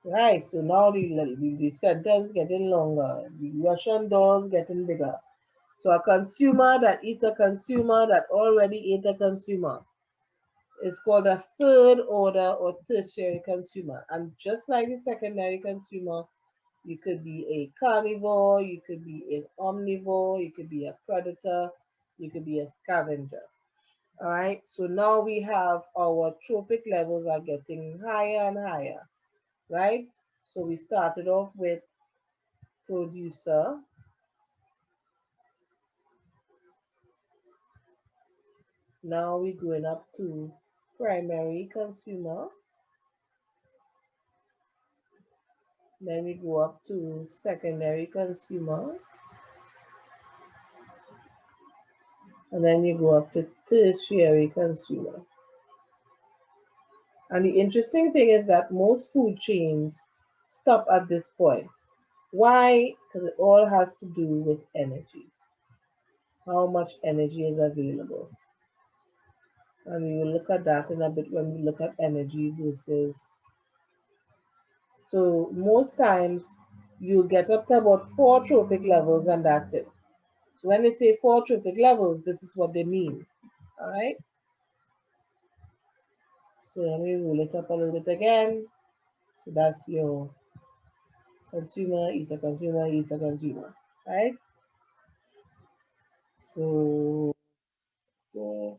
Right, so now the sentence getting longer, the Russian dolls getting bigger. So a consumer that eats a consumer that already ate a consumer is called a third order or tertiary consumer. And just like the secondary consumer, you could be a carnivore, you could be an omnivore, you could be a predator, you could be a scavenger. All right, so now we have our trophic levels are getting higher and higher, right? So we started off with producer. Now we're going up to primary consumer. Then we go up to secondary consumer. And then you go up to tertiary consumer. And the interesting thing is that most food chains stop at this point. Why? Because it all has to do with energy. How much energy is available. And we will look at that in a bit when we look at energy versus. So most times you get up to about 4 trophic levels and that's it. So when they say 4 trophic levels, this is what they mean. All right. So let me roll it up a little bit again. So that's your consumer is a consumer is a consumer, right? So okay,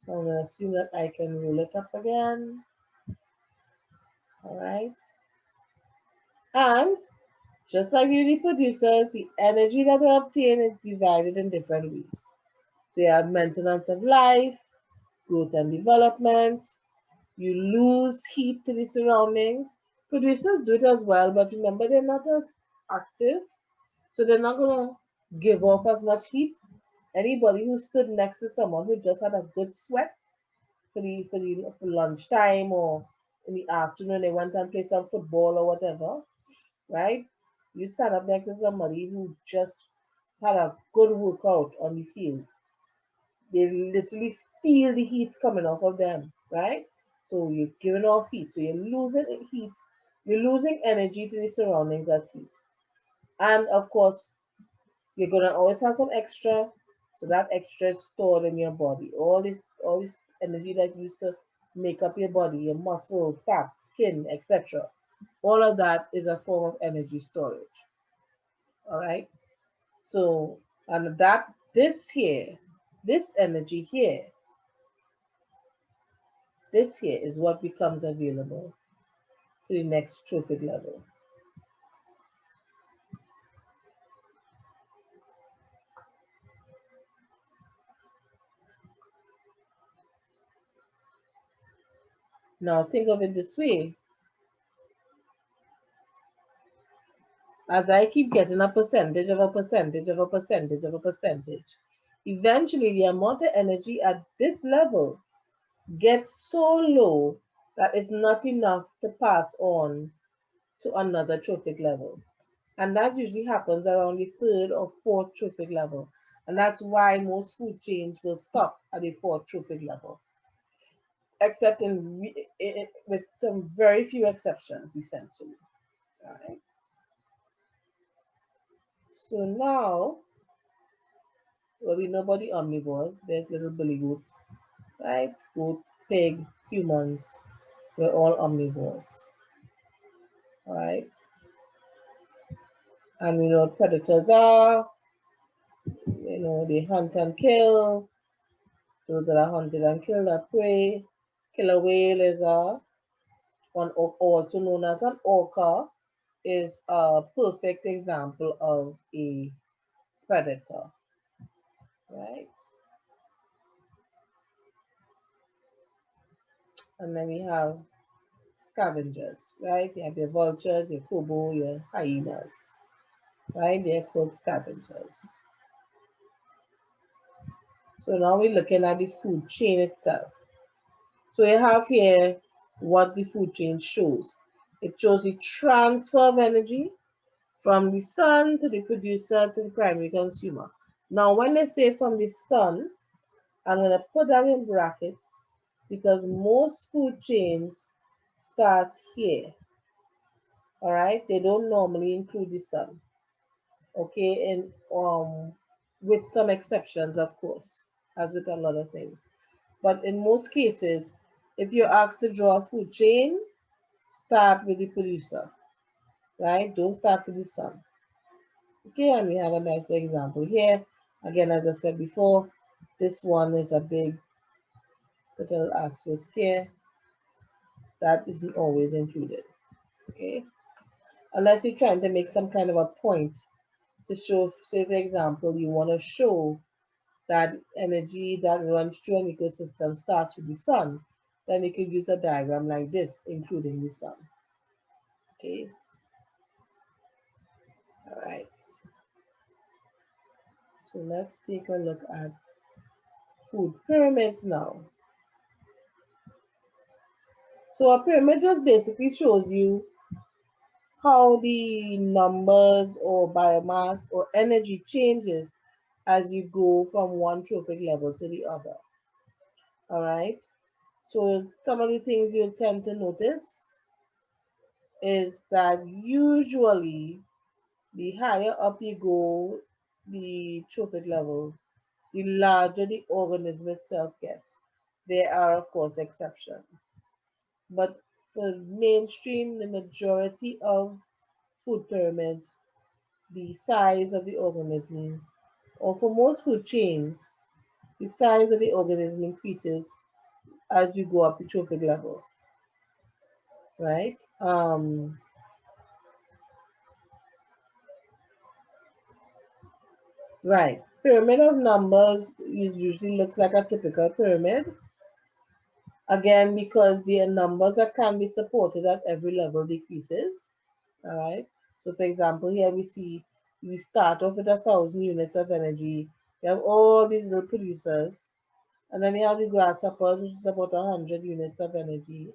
I'm gonna assume that I can roll it up again. All right. And just like the producers, the energy that they obtain is divided in different ways. So you have maintenance of life, growth and development. You lose heat to the surroundings. Producers do it as well, but remember they're not as active, so they're not gonna give off as much heat. Anybody who stood next to someone who just had a good sweat for lunchtime or in the afternoon, they went and played some football or whatever, right? You stand up next to somebody who just had a good workout on the field. They literally feel the heat coming off of them, right? So you're giving off heat. So you're losing heat. You're losing energy to the surroundings as heat. And of course, you're gonna always have some extra. So that extra is stored in your body. All this energy that used to make up your body, your muscle, fat, skin, etc. All of that is a form of energy storage. All right. So, and that this energy here, this here is what becomes available to the next trophic level. Now think of it this way. As I keep getting a percentage of a percentage of a percentage of a percentage, eventually the amount of energy at this level gets so low that it's not enough to pass on to another trophic level. And that usually happens around the third or fourth trophic level. And that's why most food chains will stop at a fourth trophic level, except with some very few exceptions, essentially. Right. So now, well, we know about the omnivores. There's little billy goats, right? Goats, pig, humans. We're all omnivores, right? And we know what predators are. You know, they hunt and kill. Those that are hunted and killed are prey. Killer whale is also known as an orca, is a perfect example of a predator, right? And then we have scavengers, right? You have your vultures, your kobo, your hyenas, right? They're called scavengers. So now we're looking at the food chain itself. So you have here what the food chain shows. It shows the transfer of energy from the sun to the producer to the primary consumer. Now, when they say from the sun, I'm going to put that in brackets because most food chains start here. All right, they don't normally include the sun. Okay, and with some exceptions, of course, as with a lot of things. But in most cases, if you're asked to draw a food chain, start with the producer, right? Don't start with the sun. Okay, and we have a nice example here. Again, as I said before, this one is a big little asterisk here that isn't always included. Okay, unless you're trying to make some kind of a point to show, say for example, you want to show that energy that runs through an ecosystem starts with the sun, then you could use a diagram like this, including the sun. Okay, all right. So let's take a look at food pyramids now. So a pyramid just basically shows you how the numbers or biomass or energy changes as you go from one trophic level to the other. All right. So some of the things you'll tend to notice is that usually the higher up you go, the trophic level, the larger the organism itself gets. There are, of course, exceptions. But for mainstream, the majority of food pyramids, the size of the organism, or for most food chains, the size of the organism increases as you go up the trophic level, right? Right. Pyramid of numbers usually looks like a typical pyramid. Again, because the numbers that can be supported at every level decreases. All right. So, for example, here we see we start off with 1,000 units of energy. You have all these little producers, and then you have the grasshoppers, which is about 100 units of energy.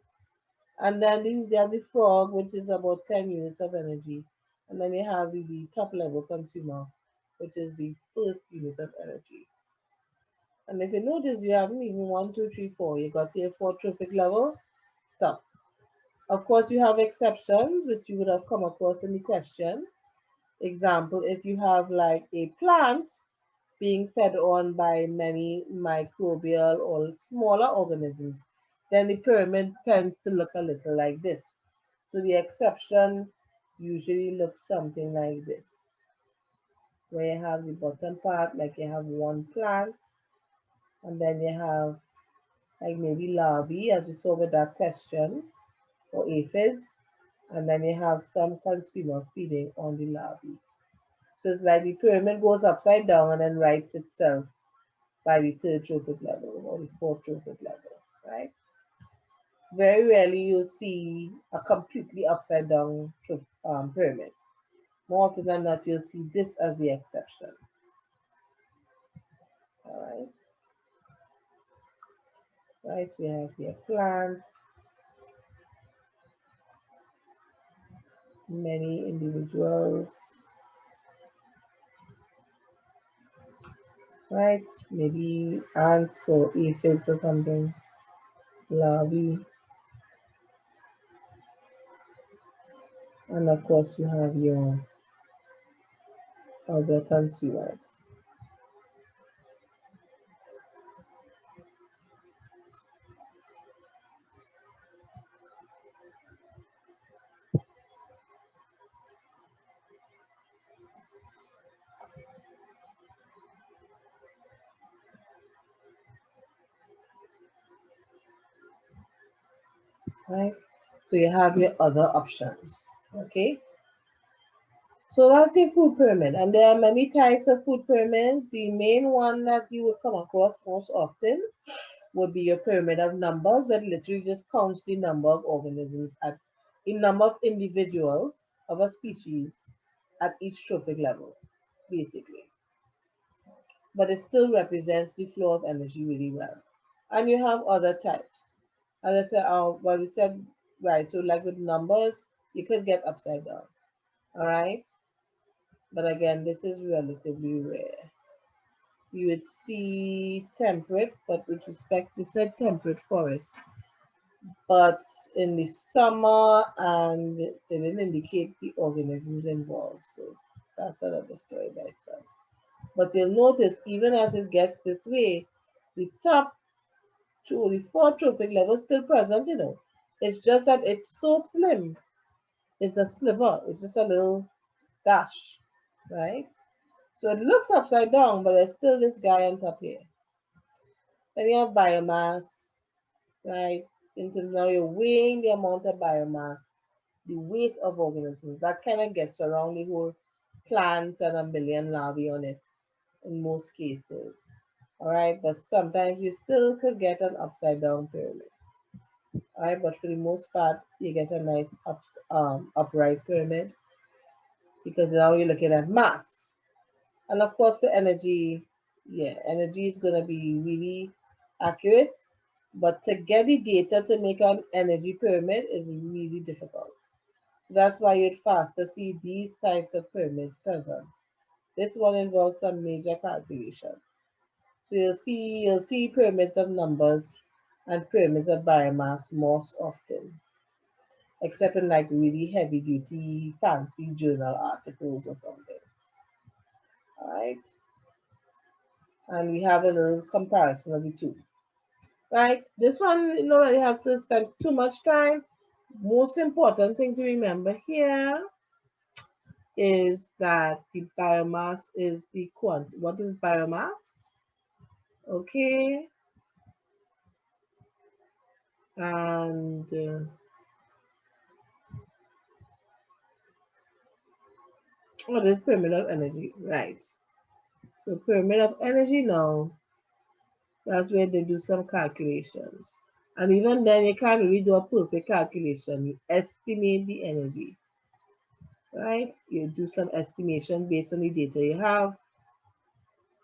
And then you have the frog, which is about 10 units of energy. And then you have the top level consumer, which is the first unit of energy. And if you notice, you haven't even one, two, three, four. You got your four trophic level, stop. Of course, you have exceptions, which you would have come across in the question. Example, if you have like a plant being fed on by many microbial or smaller organisms, then the pyramid tends to look a little like this. So the exception usually looks something like this, where you have the bottom part, like you have one plant, and then you have like maybe larvae, as you saw with that question, or aphids, and then you have some consumer feeding on the larvae. So it's like the pyramid goes upside down and then writes itself by the third trophic level or the fourth trophic level, right? Very rarely you'll see a completely upside down pyramid. More often than not, you'll see this as the exception. All right. Right, so you have here plants, many individuals, right? Maybe ants or aphids or something, larvae, and of course you have your other consumers, right? So you have your other options, okay? So that's your food pyramid, and there are many types of food pyramids. The main one that you would come across most often would be your pyramid of numbers, that literally just counts the number of organisms at the number of individuals of a species at each trophic level, basically. But it still represents the flow of energy really well. And you have other types. As I said, what we said, right? So, like with numbers, you could get upside down, all right? But again, this is relatively rare. You would see temperate, but with respect, they said temperate forest. But in the summer, and they didn't indicate the organisms involved. So that's another story by itself. But you'll notice, even as it gets this way, the top two, the four trophic levels still present, you know. It's just that it's so slim. It's a sliver. It's just a little dash, right? So it looks upside down, but there's still this guy on top here. Then you have biomass, right? Until now you're weighing the amount of biomass, the weight of organisms. That kind of gets around the whole plant and a million larvae on it in most cases. All right, but sometimes you still could get an upside down pyramid. All right, but for the most part, you get a nice upright pyramid because now you're looking at mass. And of course, the energy, yeah, energy is going to be really accurate. But to get the data to make an energy pyramid is really difficult. So that's why you'd faster see these types of pyramids present. This one involves some major calculations. So you'll see pyramids of numbers and pyramids of biomass most often, except in like really heavy duty fancy journal articles or something. All right. And we have a little comparison of the two. Right? This one, you know, you have to spend too much time. Most important thing to remember here is that the biomass is the quant. What is biomass? Okay. And what is pyramid of energy? Right. So pyramid of energy now, that's where they do some calculations. And even then, you can't really do a perfect calculation. You estimate the energy, right? You do some estimation based on the data you have,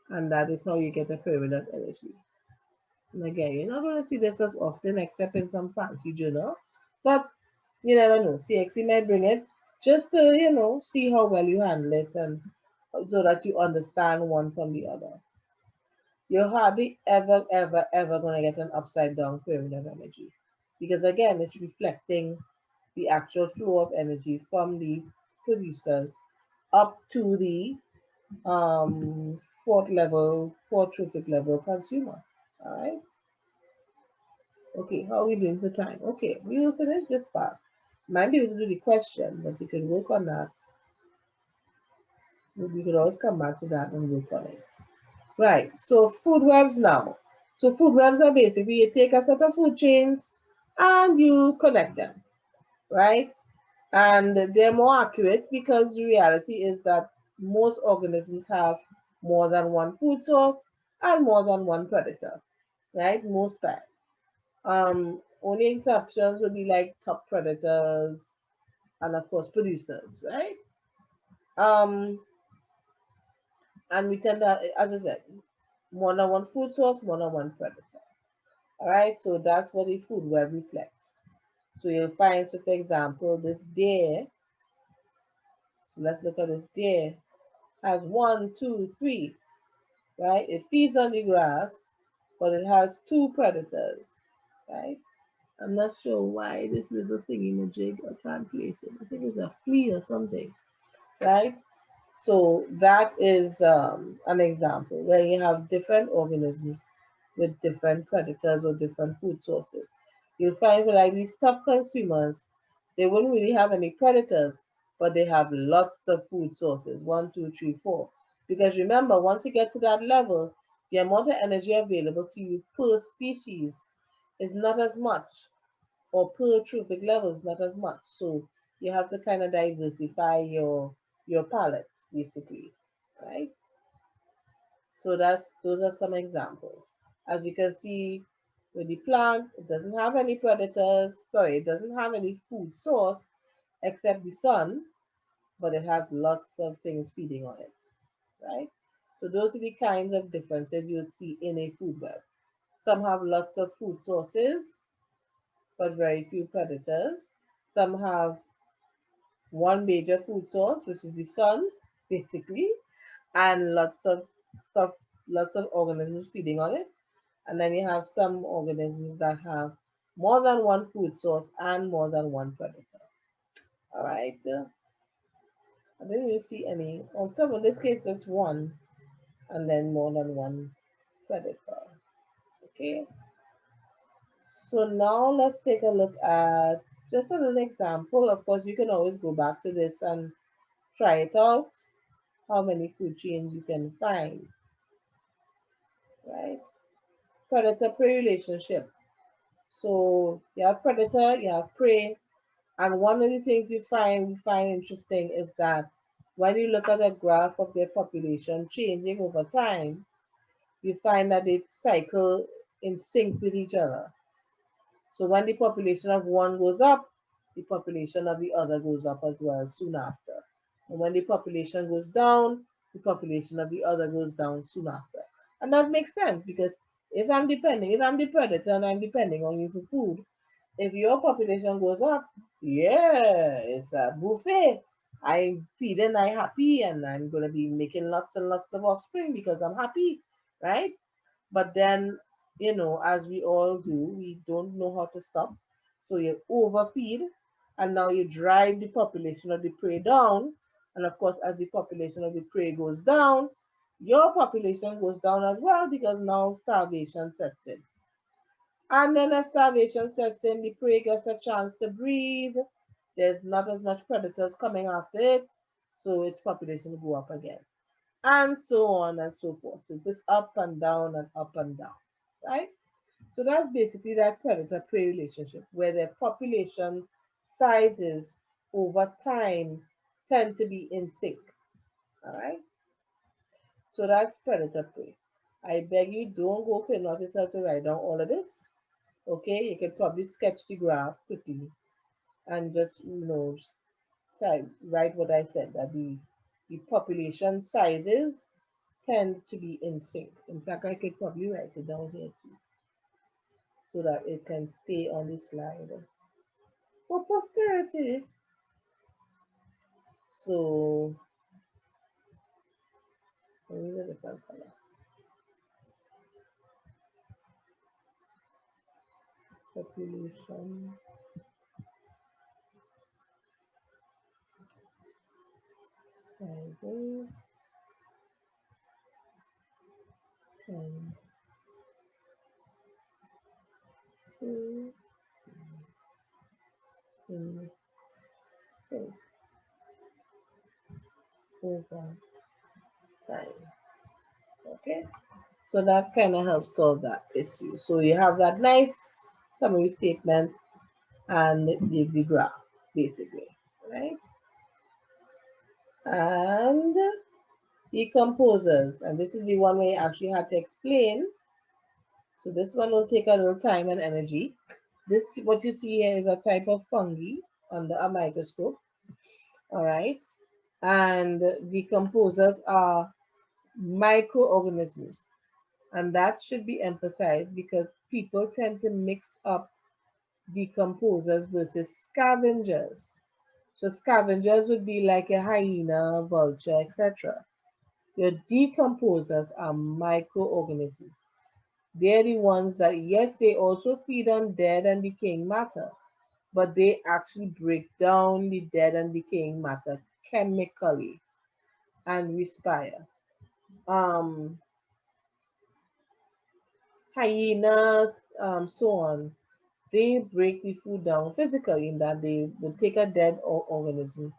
and that is how you get a pyramid of energy. And again, you're not going to see this as often except in some fancy journal, but you never know. CXC might bring it just to, you know, see how well you handle it and so that you understand one from the other. You're hardly ever, ever, ever going to get an upside down pyramid of energy because, again, it's reflecting the actual flow of energy from the producers up to the fourth trophic level consumer. All right. Okay, how are we doing for time? Okay, we will finish this part. Might be able to do the question, but you can work on that. We could always come back to that and work on it. Right, so food webs now. So food webs are basically you take a set of food chains and you connect them, right? And they're more accurate because the reality is that most organisms have more than one food source and more than one predator, right? Most times. Only exceptions would be like top predators and of course producers, right? Um, and we tend to, as I said, more than one food source, more than one predator. All right, so that's what the food web reflects. So you'll find, so for example, this deer. So let's look at this deer has one, two, three, right? It feeds on the grass, but it has two predators, right? I'm not sure why this little thing in the jig, I can't place it. I think it's a flea or something, right? So that is an example where you have different organisms with different predators or different food sources. You'll find for like these top consumers, they wouldn't really have any predators, but they have lots of food sources, one, two, three, four. Because remember, once you get to that level, the amount of energy available to you per species is not as much, or per trophic level is not as much. So you have to kind of diversify your palette, basically, right? So those are some examples. As you can see with the plant, it doesn't have any predators. Sorry, it doesn't have any food source except the sun, but it has lots of things feeding on it, right? So those are the kinds of differences you'll see in a food web. Some have lots of food sources, but very few predators. Some have one major food source, which is the sun, basically, and lots of stuff, lots of organisms feeding on it. And then you have some organisms that have more than one food source and more than one predator. All right. I didn't really see any. Also, in this case, it's one and then more than one predator. Okay. So now let's take a look at just as an example. Of course, you can always go back to this and try it out, how many food chains you can find, right? Predator-prey relationship. So you have predator, you have prey, and one of the things we find interesting is that when you look at a graph of their population changing over time, you find that they cycle in sync with each other. So when the population of one goes up, the population of the other goes up as well soon after. And when the population goes down, the population of the other goes down soon after. And that makes sense because if I'm the predator and I'm depending on you for food, if your population goes up, yeah, it's a buffet. I'm feeding, I'm happy, and I'm going to be making lots and lots of offspring because I'm happy, right? But then, as we all do, we don't know how to stop. So you overfeed, and now you drive the population of the prey down. And of course, as the population of the prey goes down, your population goes down as well because now starvation sets in. And then as starvation sets in, the prey gets a chance to breathe. There's not as much predators coming after it, so its population will go up again. And so on and so forth. So this up and down, right? So that's basically that predator-prey relationship where their population sizes over time tend to be in sync. All right. So that's predator-prey. I beg you, don't go for notice how to write down all of this. Okay, you can probably sketch the graph quickly and just write what I said that the population sizes tend to be in sync. In fact, I could probably write it down here too so that it can stay on the slide for posterity. So, let me use a different color. Population sizes tend to in sync over time. Okay, so that kind of helps solve that issue. So you have that nice summary statement and the graph, basically, right? And decomposers, and this is the one where you actually have to explain. So this one will take a little time and energy. This, what you see here is a type of fungi under a microscope, all right? And decomposers are microorganisms. And that should be emphasized because people tend to mix up decomposers versus scavengers. So scavengers would be like a hyena, vulture, etc. Your decomposers are microorganisms. They're the ones that, yes, they also feed on dead and decaying matter, but they actually break down the dead and decaying matter chemically and respire. Um, Hyenas, so on, they break the food down physically in that they will take a dead organism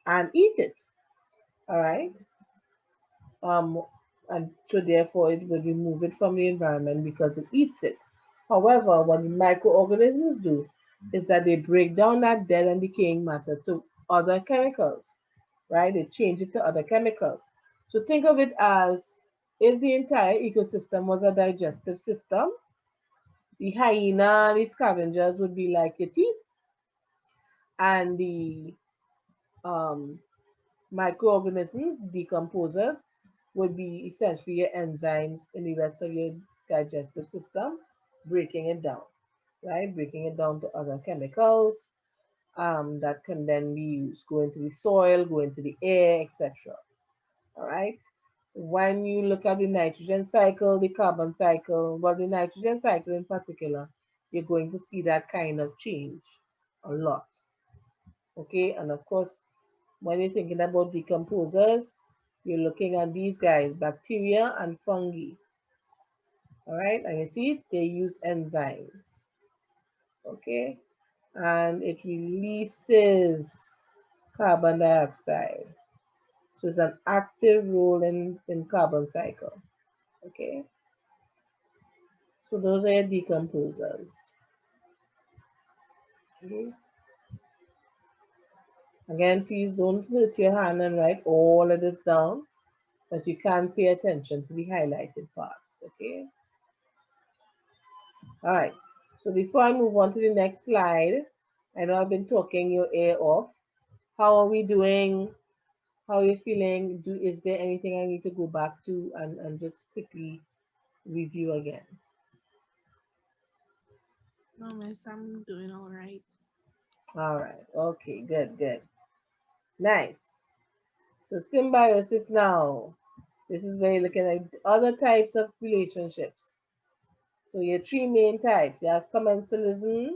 and eat it. All right. Um, and so therefore it will remove it from the environment because it eats it. However, what the microorganisms do is that they break down that dead and decaying matter to other chemicals, right? They change it to other chemicals. So think of it as if the entire ecosystem was a digestive system, the hyena, the scavengers would be like your teeth, and the um, microorganisms, decomposers, would be essentially your enzymes in the rest of your digestive system, breaking it down, right? Breaking it down to other chemicals that can then be used, go into the soil, go into the air, etc. All right. When you look at the nitrogen cycle, the carbon cycle, well, the nitrogen cycle in particular, you're going to see that kind of change a lot. Okay. And of course, when you're thinking about decomposers, you're looking at these guys, bacteria and fungi. All right, and you see they use enzymes. Okay, and it releases carbon dioxide. So it's an active role in carbon cycle. Okay, so those are your decomposers. Okay. Again, please don't hurt your hand and write all of this down, but you can pay attention to the highlighted parts. Okay. All right. So before I move on to the next slide, I know I've been talking your ear off. How are we doing? How are you feeling? Is there anything I need to go back to and just quickly review again? No, miss, I'm doing all right. All right. Okay. Good. Good. Nice. So symbiosis now. This is where you're looking at other types of relationships. So your three main types. You have commensalism,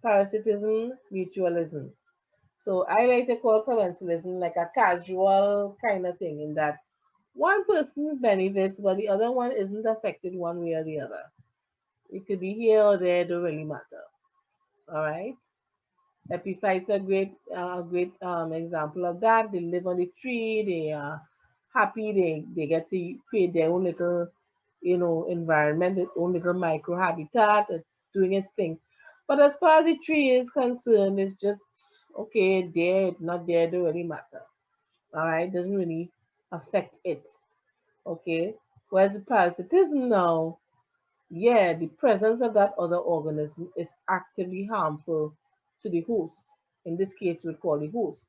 parasitism, mutualism. So I like to call commensalism like a casual kind of thing in that one person benefits, but the other one isn't affected one way or the other. It could be here or there, don't really matter. All right. Epiphytes are great example of that. They live on the tree. They are happy. They get to create their own little, environment, their own little micro habitat. It's doing its thing. But as far as the tree is concerned, it's just okay. There, not there, don't really matter. All right, doesn't really affect it. Okay. Whereas the parasitism now, yeah, the presence of that other organism is actively harmful to the host. In this case, we call the host.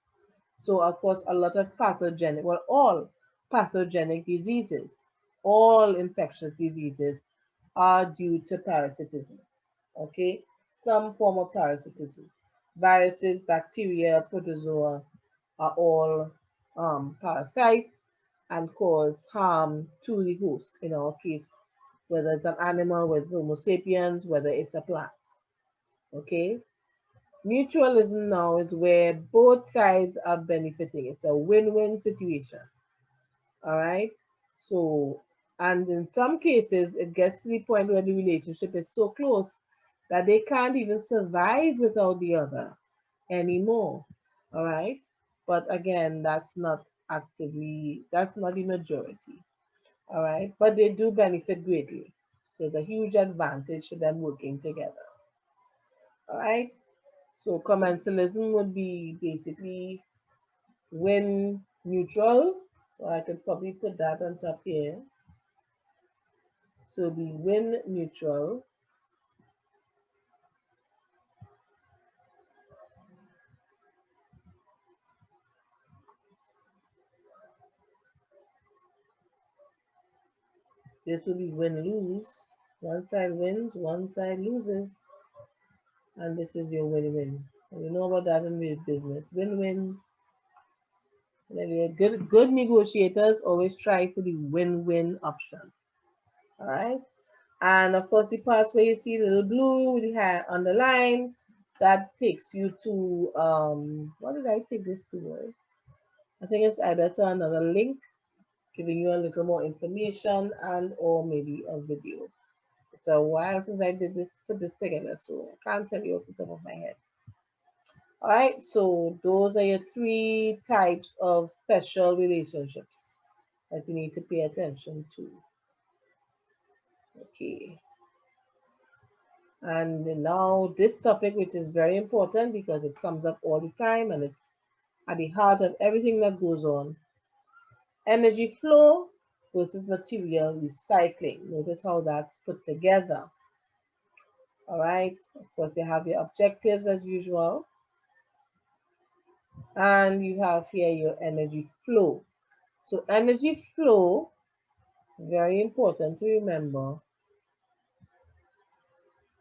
So, of course, a lot of pathogenic, well, all pathogenic diseases, all infectious diseases are due to parasitism. Okay, some form of parasitism. Viruses, bacteria, protozoa are all parasites and cause harm to the host. In our case, whether it's an animal, whether it's Homo sapiens, whether it's a plant. Okay. Mutualism now is where both sides are benefiting. It's a win-win situation. All right. So, and in some cases, it gets to the point where the relationship is so close that they can't even survive without the other anymore. All right. But again, that's not the majority. All right. But they do benefit greatly. There's a huge advantage to them working together. All right. So commensalism would be basically win neutral. So I could probably put that on top here. So the win neutral. This would be win lose. One side wins, one side loses. And this is your win win. And you know about that in business. Win win, Good negotiators always try for the win-win option. All right. And of course, the parts where you see the little blue with the hair underline, that takes you to what did I take this to? I think it's either to another link giving you a little more information and or maybe a video. It's a while since I did this, put this together, so I can't tell you off the top of my head. All right, so those are your three types of special relationships that you need to pay attention to. Okay, and now this topic, which is very important because it comes up all the time and it's at the heart of everything that goes on. Energy flow versus material recycling. Notice how that's put together. All right, of course, you have your objectives as usual, and you have here your energy flow. So, energy flow, very important to remember,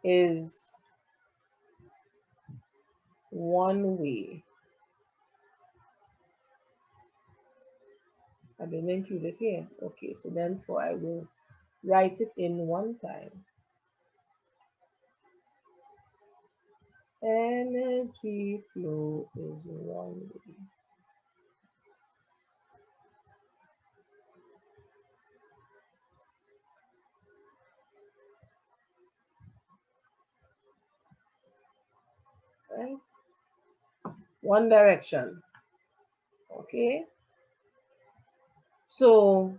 is one way. I didn't include it here. Okay, so then for I will write it in one time. Energy flow is one way. Right? One direction. Okay. So,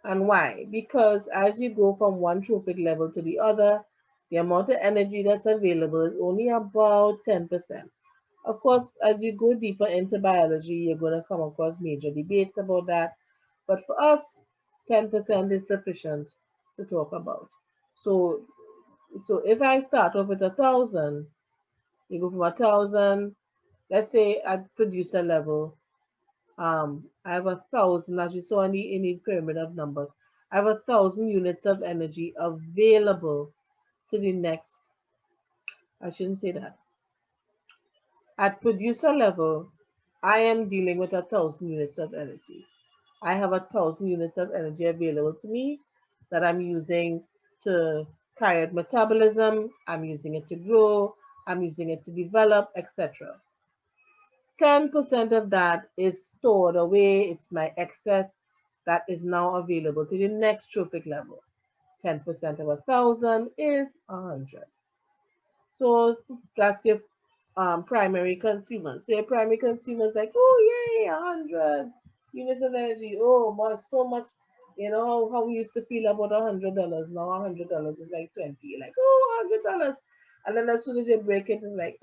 and why? Because as you go from one trophic level to the other, the amount of energy that's available is only about 10%. Of course, as you go deeper into biology, you're going to come across major debates about that. But for us, 10% is sufficient to talk about. So, so if I start off with 1,000, you go from 1,000, let's say at producer level, I have 1,000, as you saw in the pyramid of numbers, I have 1,000 units of energy available to the next. I shouldn't say that. At producer level, I am dealing with 1,000 units of energy. I have 1,000 units of energy available to me that I'm using to carry out metabolism, I'm using it to grow, I'm using it to develop, etc. 10% of that is stored away, it's my excess that is now available to the next trophic level. 10% of 1,000 is 100. So that's your primary consumers. So your primary consumers like, oh yay, 100 units of energy. Oh, so much. You know how we used to feel about $100. Now $100 is like 20. Like, oh, $100. And then as soon as you break it, it's like,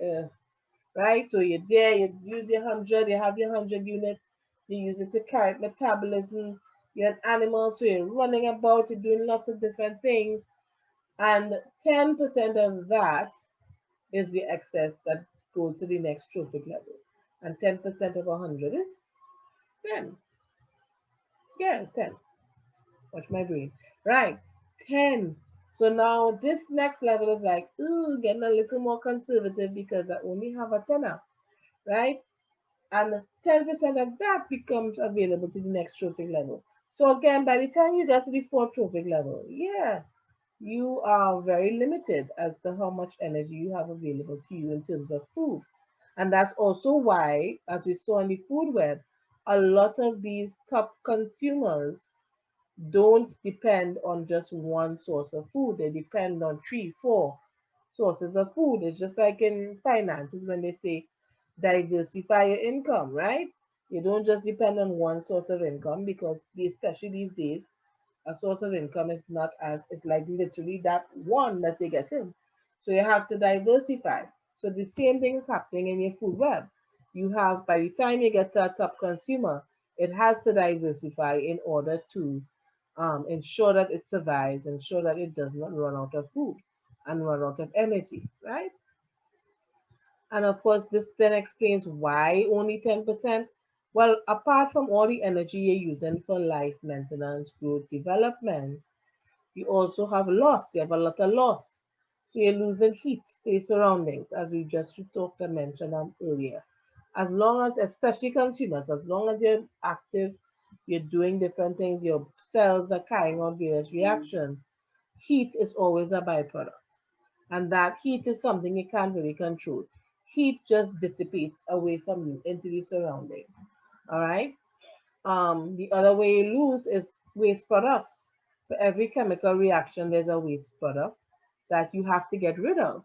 right? So you're there, you use your 100, you have your 100 units, you use it to carry metabolism. You're an animal, so you're running about, you're doing lots of different things. And 10% of that is the excess that goes to the next trophic level. And 10% of 100 is 10. Yeah, 10. Watch my brain. Right, 10. So now this next level is like, ooh, getting a little more conservative because I only have a tenner, right? And 10% of that becomes available to the next trophic level. So again, by the time you get to the fourth trophic level, yeah, you are very limited as to how much energy you have available to you in terms of food. And that's also why, as we saw on the food web, a lot of these top consumers don't depend on just one source of food. They depend on three, four sources of food. It's just like in finances when they say diversify your income, right? You don't just depend on one source of income because, especially these days, a source of income is not as, it's like literally that one that you get in. So you have to diversify. So the same thing is happening in your food web. You have, by the time you get to a top consumer, it has to diversify in order to ensure that it survives, ensure that it does not run out of food and run out of energy, right? And of course, this then explains why only 10%. Well, apart from all the energy you're using for life maintenance, growth, development, you also have loss. You have a lot of loss. So you're losing heat to your surroundings, as we just talked and mentioned earlier. As long as, especially consumers, as long as you're active, you're doing different things, your cells are carrying out various reactions, heat is always a byproduct. And that heat is something you can't really control. Heat just dissipates away from you into the surroundings. All right. The other way you lose is waste products. For every chemical reaction, there's a waste product that you have to get rid of.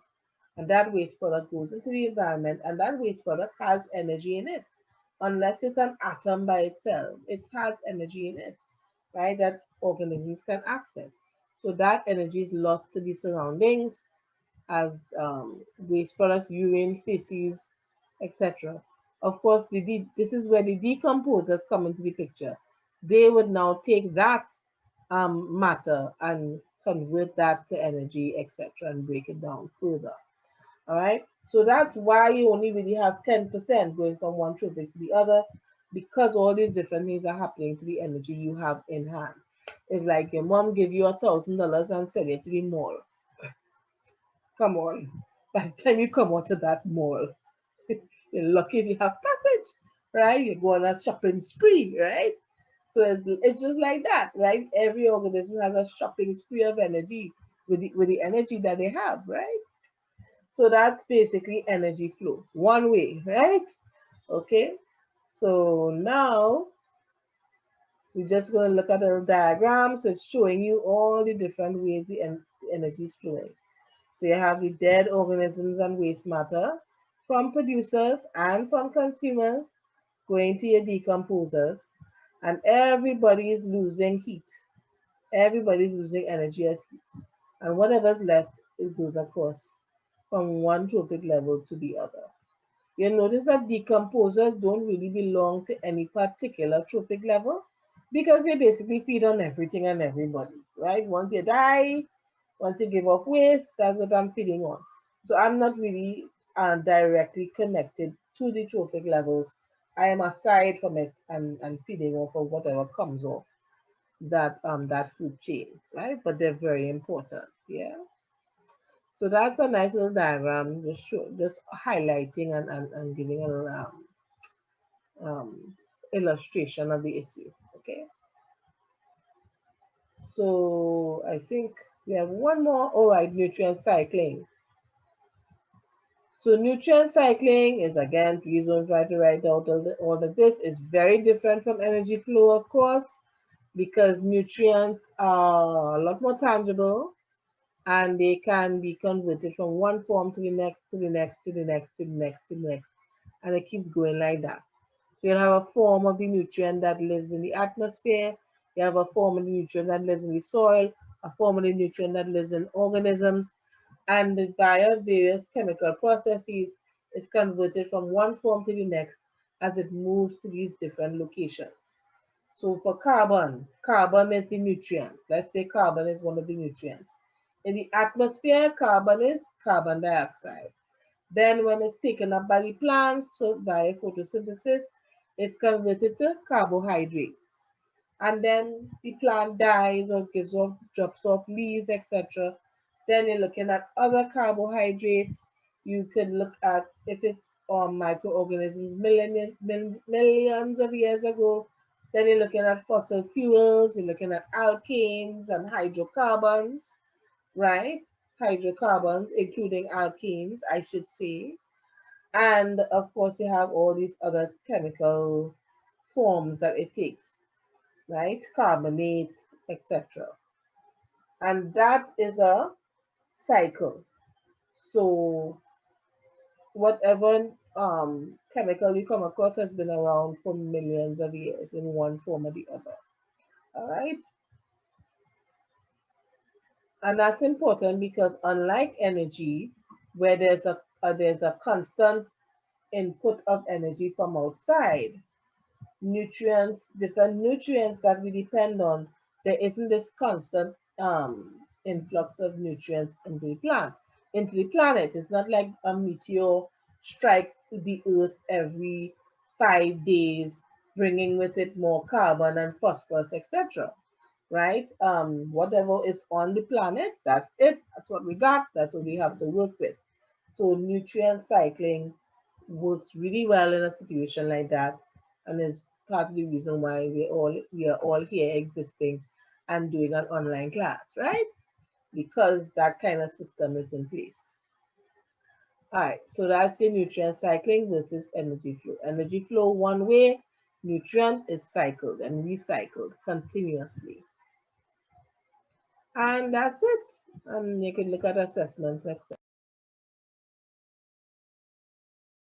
And that waste product goes into the environment, and that waste product has energy in it. Unless it's an atom by itself, it has energy in it, right? That organisms can access. So that energy is lost to the surroundings as waste products, urine, feces, etc. Of course, this is where the decomposers come into the picture. They would now take that matter and convert that to energy, etc., and break it down further. All right. So that's why you only really have 10% going from one trophic to the other, because all these different things are happening to the energy you have in hand. It's like your mom give you $1,000 and sell it to the mall. Come on. By the time you come out of that mall, you're lucky if you have passage, right? You go on a shopping spree, right? So it's just like that, right? Every organism has a shopping spree of energy with the energy that they have, right? So that's basically energy flow, one way, right? Okay. So now we're just going to look at a diagram. So it's showing you all the different ways the energy is flowing. So you have the dead organisms and waste matter from producers and from consumers going to your decomposers, and everybody is losing heat. Everybody is losing energy as heat. And whatever's left, it goes across from one trophic level to the other. You'll notice that decomposers don't really belong to any particular trophic level because they basically feed on everything and everybody, right? Once you die, once you give up waste, that's what I'm feeding on. So I'm not really directly connected to the trophic levels. I am aside from it and feeding off of whatever comes off that food chain, right? But they're very important, yeah. So that's a nice little diagram, just highlighting and giving a little illustration of the issue. Okay. So I think we have one more. All right, nutrient cycling. So nutrient cycling is, again, please don't try to write out all of this. It's very different from energy flow, of course, because nutrients are a lot more tangible and they can be converted from one form to the next, to the next, to the next, to the next, to the next. And it keeps going like that. So you'll have a form of the nutrient that lives in the atmosphere. You have a form of the nutrient that lives in the soil, a form of the nutrient that lives in organisms, and via various chemical processes is converted from one form to the next as it moves to these different locations. So for carbon, carbon is the nutrient. Let's say carbon is one of the nutrients. In the atmosphere, carbon is carbon dioxide. Then when it's taken up by the plants, so via photosynthesis, it's converted to carbohydrates. And then the plant dies or gives off, drops off leaves, etc. Then you're looking at other carbohydrates. You can look at if it's microorganisms millions of years ago. Then you're looking at fossil fuels, you're looking at alkanes and hydrocarbons, right? Hydrocarbons, including alkenes, I should say. And of course, you have all these other chemical forms that it takes, right? Carbonate, etc. And that is a cycle. So whatever chemical you come across has been around for millions of years in one form or the other. All right. And that's important because unlike energy, where there's a constant input of energy from outside, nutrients, different nutrients that we depend on, there isn't this constant influx of nutrients into the plant, into the planet. It's not like a meteor strikes the earth every 5 days, bringing with it more carbon and phosphorus, etc. Right? Whatever is on the planet, that's it. That's what we got. That's what we have to work with. So nutrient cycling works really well in a situation like that, and is part of the reason why we are all here existing and doing an online class, right? Because that kind of system is in place. All right, so that's your nutrient cycling versus energy flow. Energy flow, one way, nutrient is cycled and recycled continuously. And that's it. And you can look at assessments, etc.